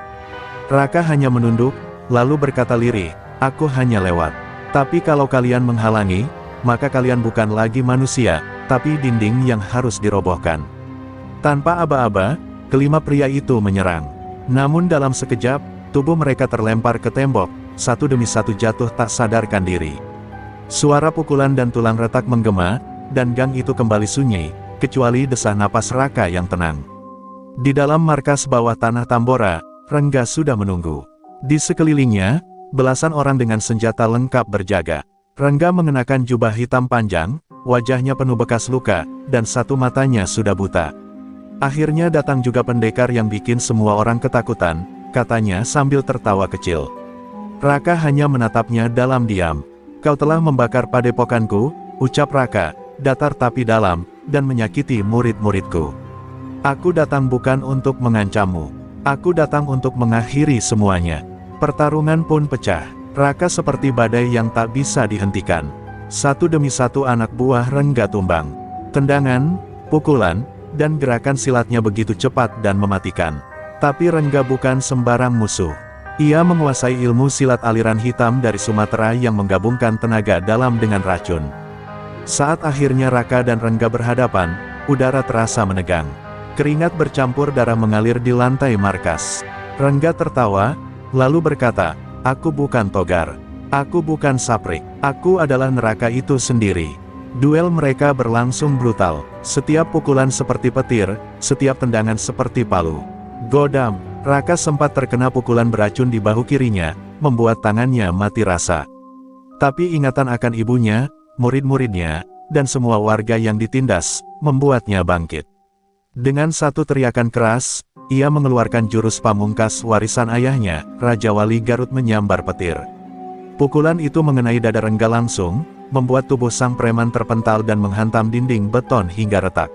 Raka hanya menunduk, lalu berkata lirih, "Aku hanya lewat. Tapi kalau kalian menghalangi, maka kalian bukan lagi manusia, tapi dinding yang harus dirobohkan." Tanpa aba-aba, kelima pria itu menyerang. Namun dalam sekejap, tubuh mereka terlempar ke tembok, satu demi satu jatuh tak sadarkan diri. Suara pukulan dan tulang retak menggema, dan gang itu kembali sunyi, kecuali desah napas Raka yang tenang. Di dalam markas bawah tanah Tambora, Rengga sudah menunggu. Di sekelilingnya, belasan orang dengan senjata lengkap berjaga. Rengga mengenakan jubah hitam panjang, wajahnya penuh bekas luka, dan satu matanya sudah buta. "Akhirnya datang juga pendekar yang bikin semua orang ketakutan," katanya sambil tertawa kecil. Raka hanya menatapnya dalam diam. "Kau telah membakar padepokanku," ucap Raka, datar tapi dalam, "dan menyakiti murid-muridku. Aku datang bukan untuk mengancammu. Aku datang untuk mengakhiri semuanya." Pertarungan pun pecah. Raka seperti badai yang tak bisa dihentikan. Satu demi satu anak buah Rengga tumbang. Tendangan, pukulan, dan gerakan silatnya begitu cepat dan mematikan. Tapi Rengga bukan sembarang musuh. Ia menguasai ilmu silat aliran hitam dari Sumatera yang menggabungkan tenaga dalam dengan racun. Saat akhirnya Raka dan Rengga berhadapan, udara terasa menegang. Keringat bercampur darah mengalir di lantai markas. Rengga tertawa, lalu berkata, "Aku bukan Togar. Aku bukan Saprik. Aku adalah neraka itu sendiri." Duel mereka berlangsung brutal. Setiap pukulan seperti petir, setiap tendangan seperti palu. Godam, Raka sempat terkena pukulan beracun di bahu kirinya, membuat tangannya mati rasa. Tapi ingatan akan ibunya, murid-muridnya, dan semua warga yang ditindas, membuatnya bangkit. Dengan satu teriakan keras, ia mengeluarkan jurus pamungkas warisan ayahnya, Raja Wali Garut menyambar petir. Pukulan itu mengenai dada Rengga langsung, membuat tubuh sang preman terpental dan menghantam dinding beton hingga retak.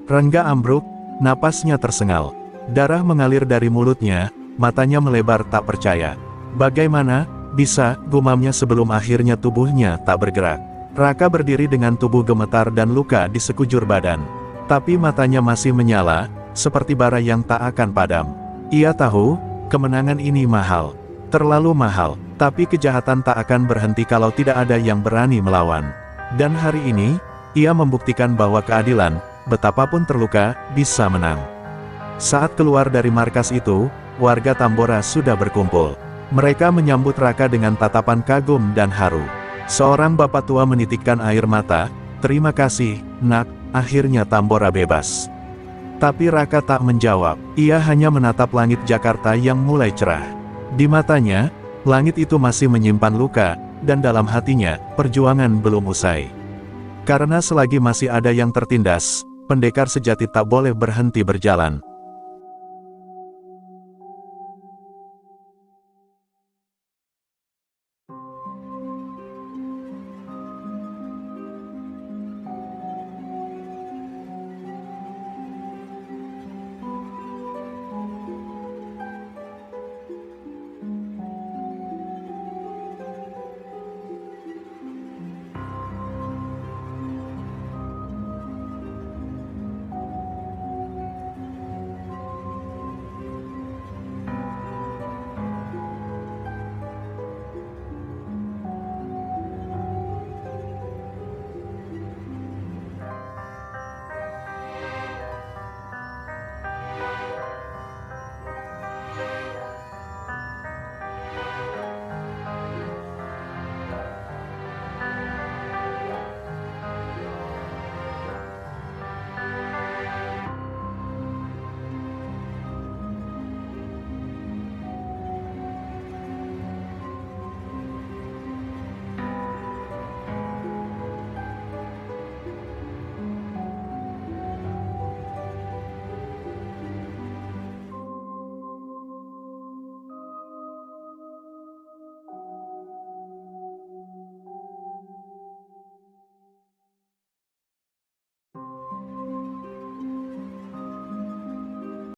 Rengga ambruk, napasnya tersengal. Darah mengalir dari mulutnya, matanya melebar tak percaya. "Bagaimana bisa?" gumamnya sebelum akhirnya tubuhnya tak bergerak. Raka berdiri dengan tubuh gemetar dan luka di sekujur badan. Tapi matanya masih menyala, seperti bara yang tak akan padam. Ia tahu, kemenangan ini mahal. Terlalu mahal, tapi kejahatan tak akan berhenti kalau tidak ada yang berani melawan. Dan hari ini, ia membuktikan bahwa keadilan, betapapun terluka, bisa menang. Saat keluar dari markas itu, warga Tambora sudah berkumpul. Mereka menyambut Raka dengan tatapan kagum dan haru. Seorang bapak tua menitikkan air mata, "Terima kasih, nak, akhirnya Tambora bebas." Tapi Raka tak menjawab, ia hanya menatap langit Jakarta yang mulai cerah. Di matanya, langit itu masih menyimpan luka, dan dalam hatinya, perjuangan belum usai. Karena selagi masih ada yang tertindas, pendekar sejati tak boleh berhenti berjalan.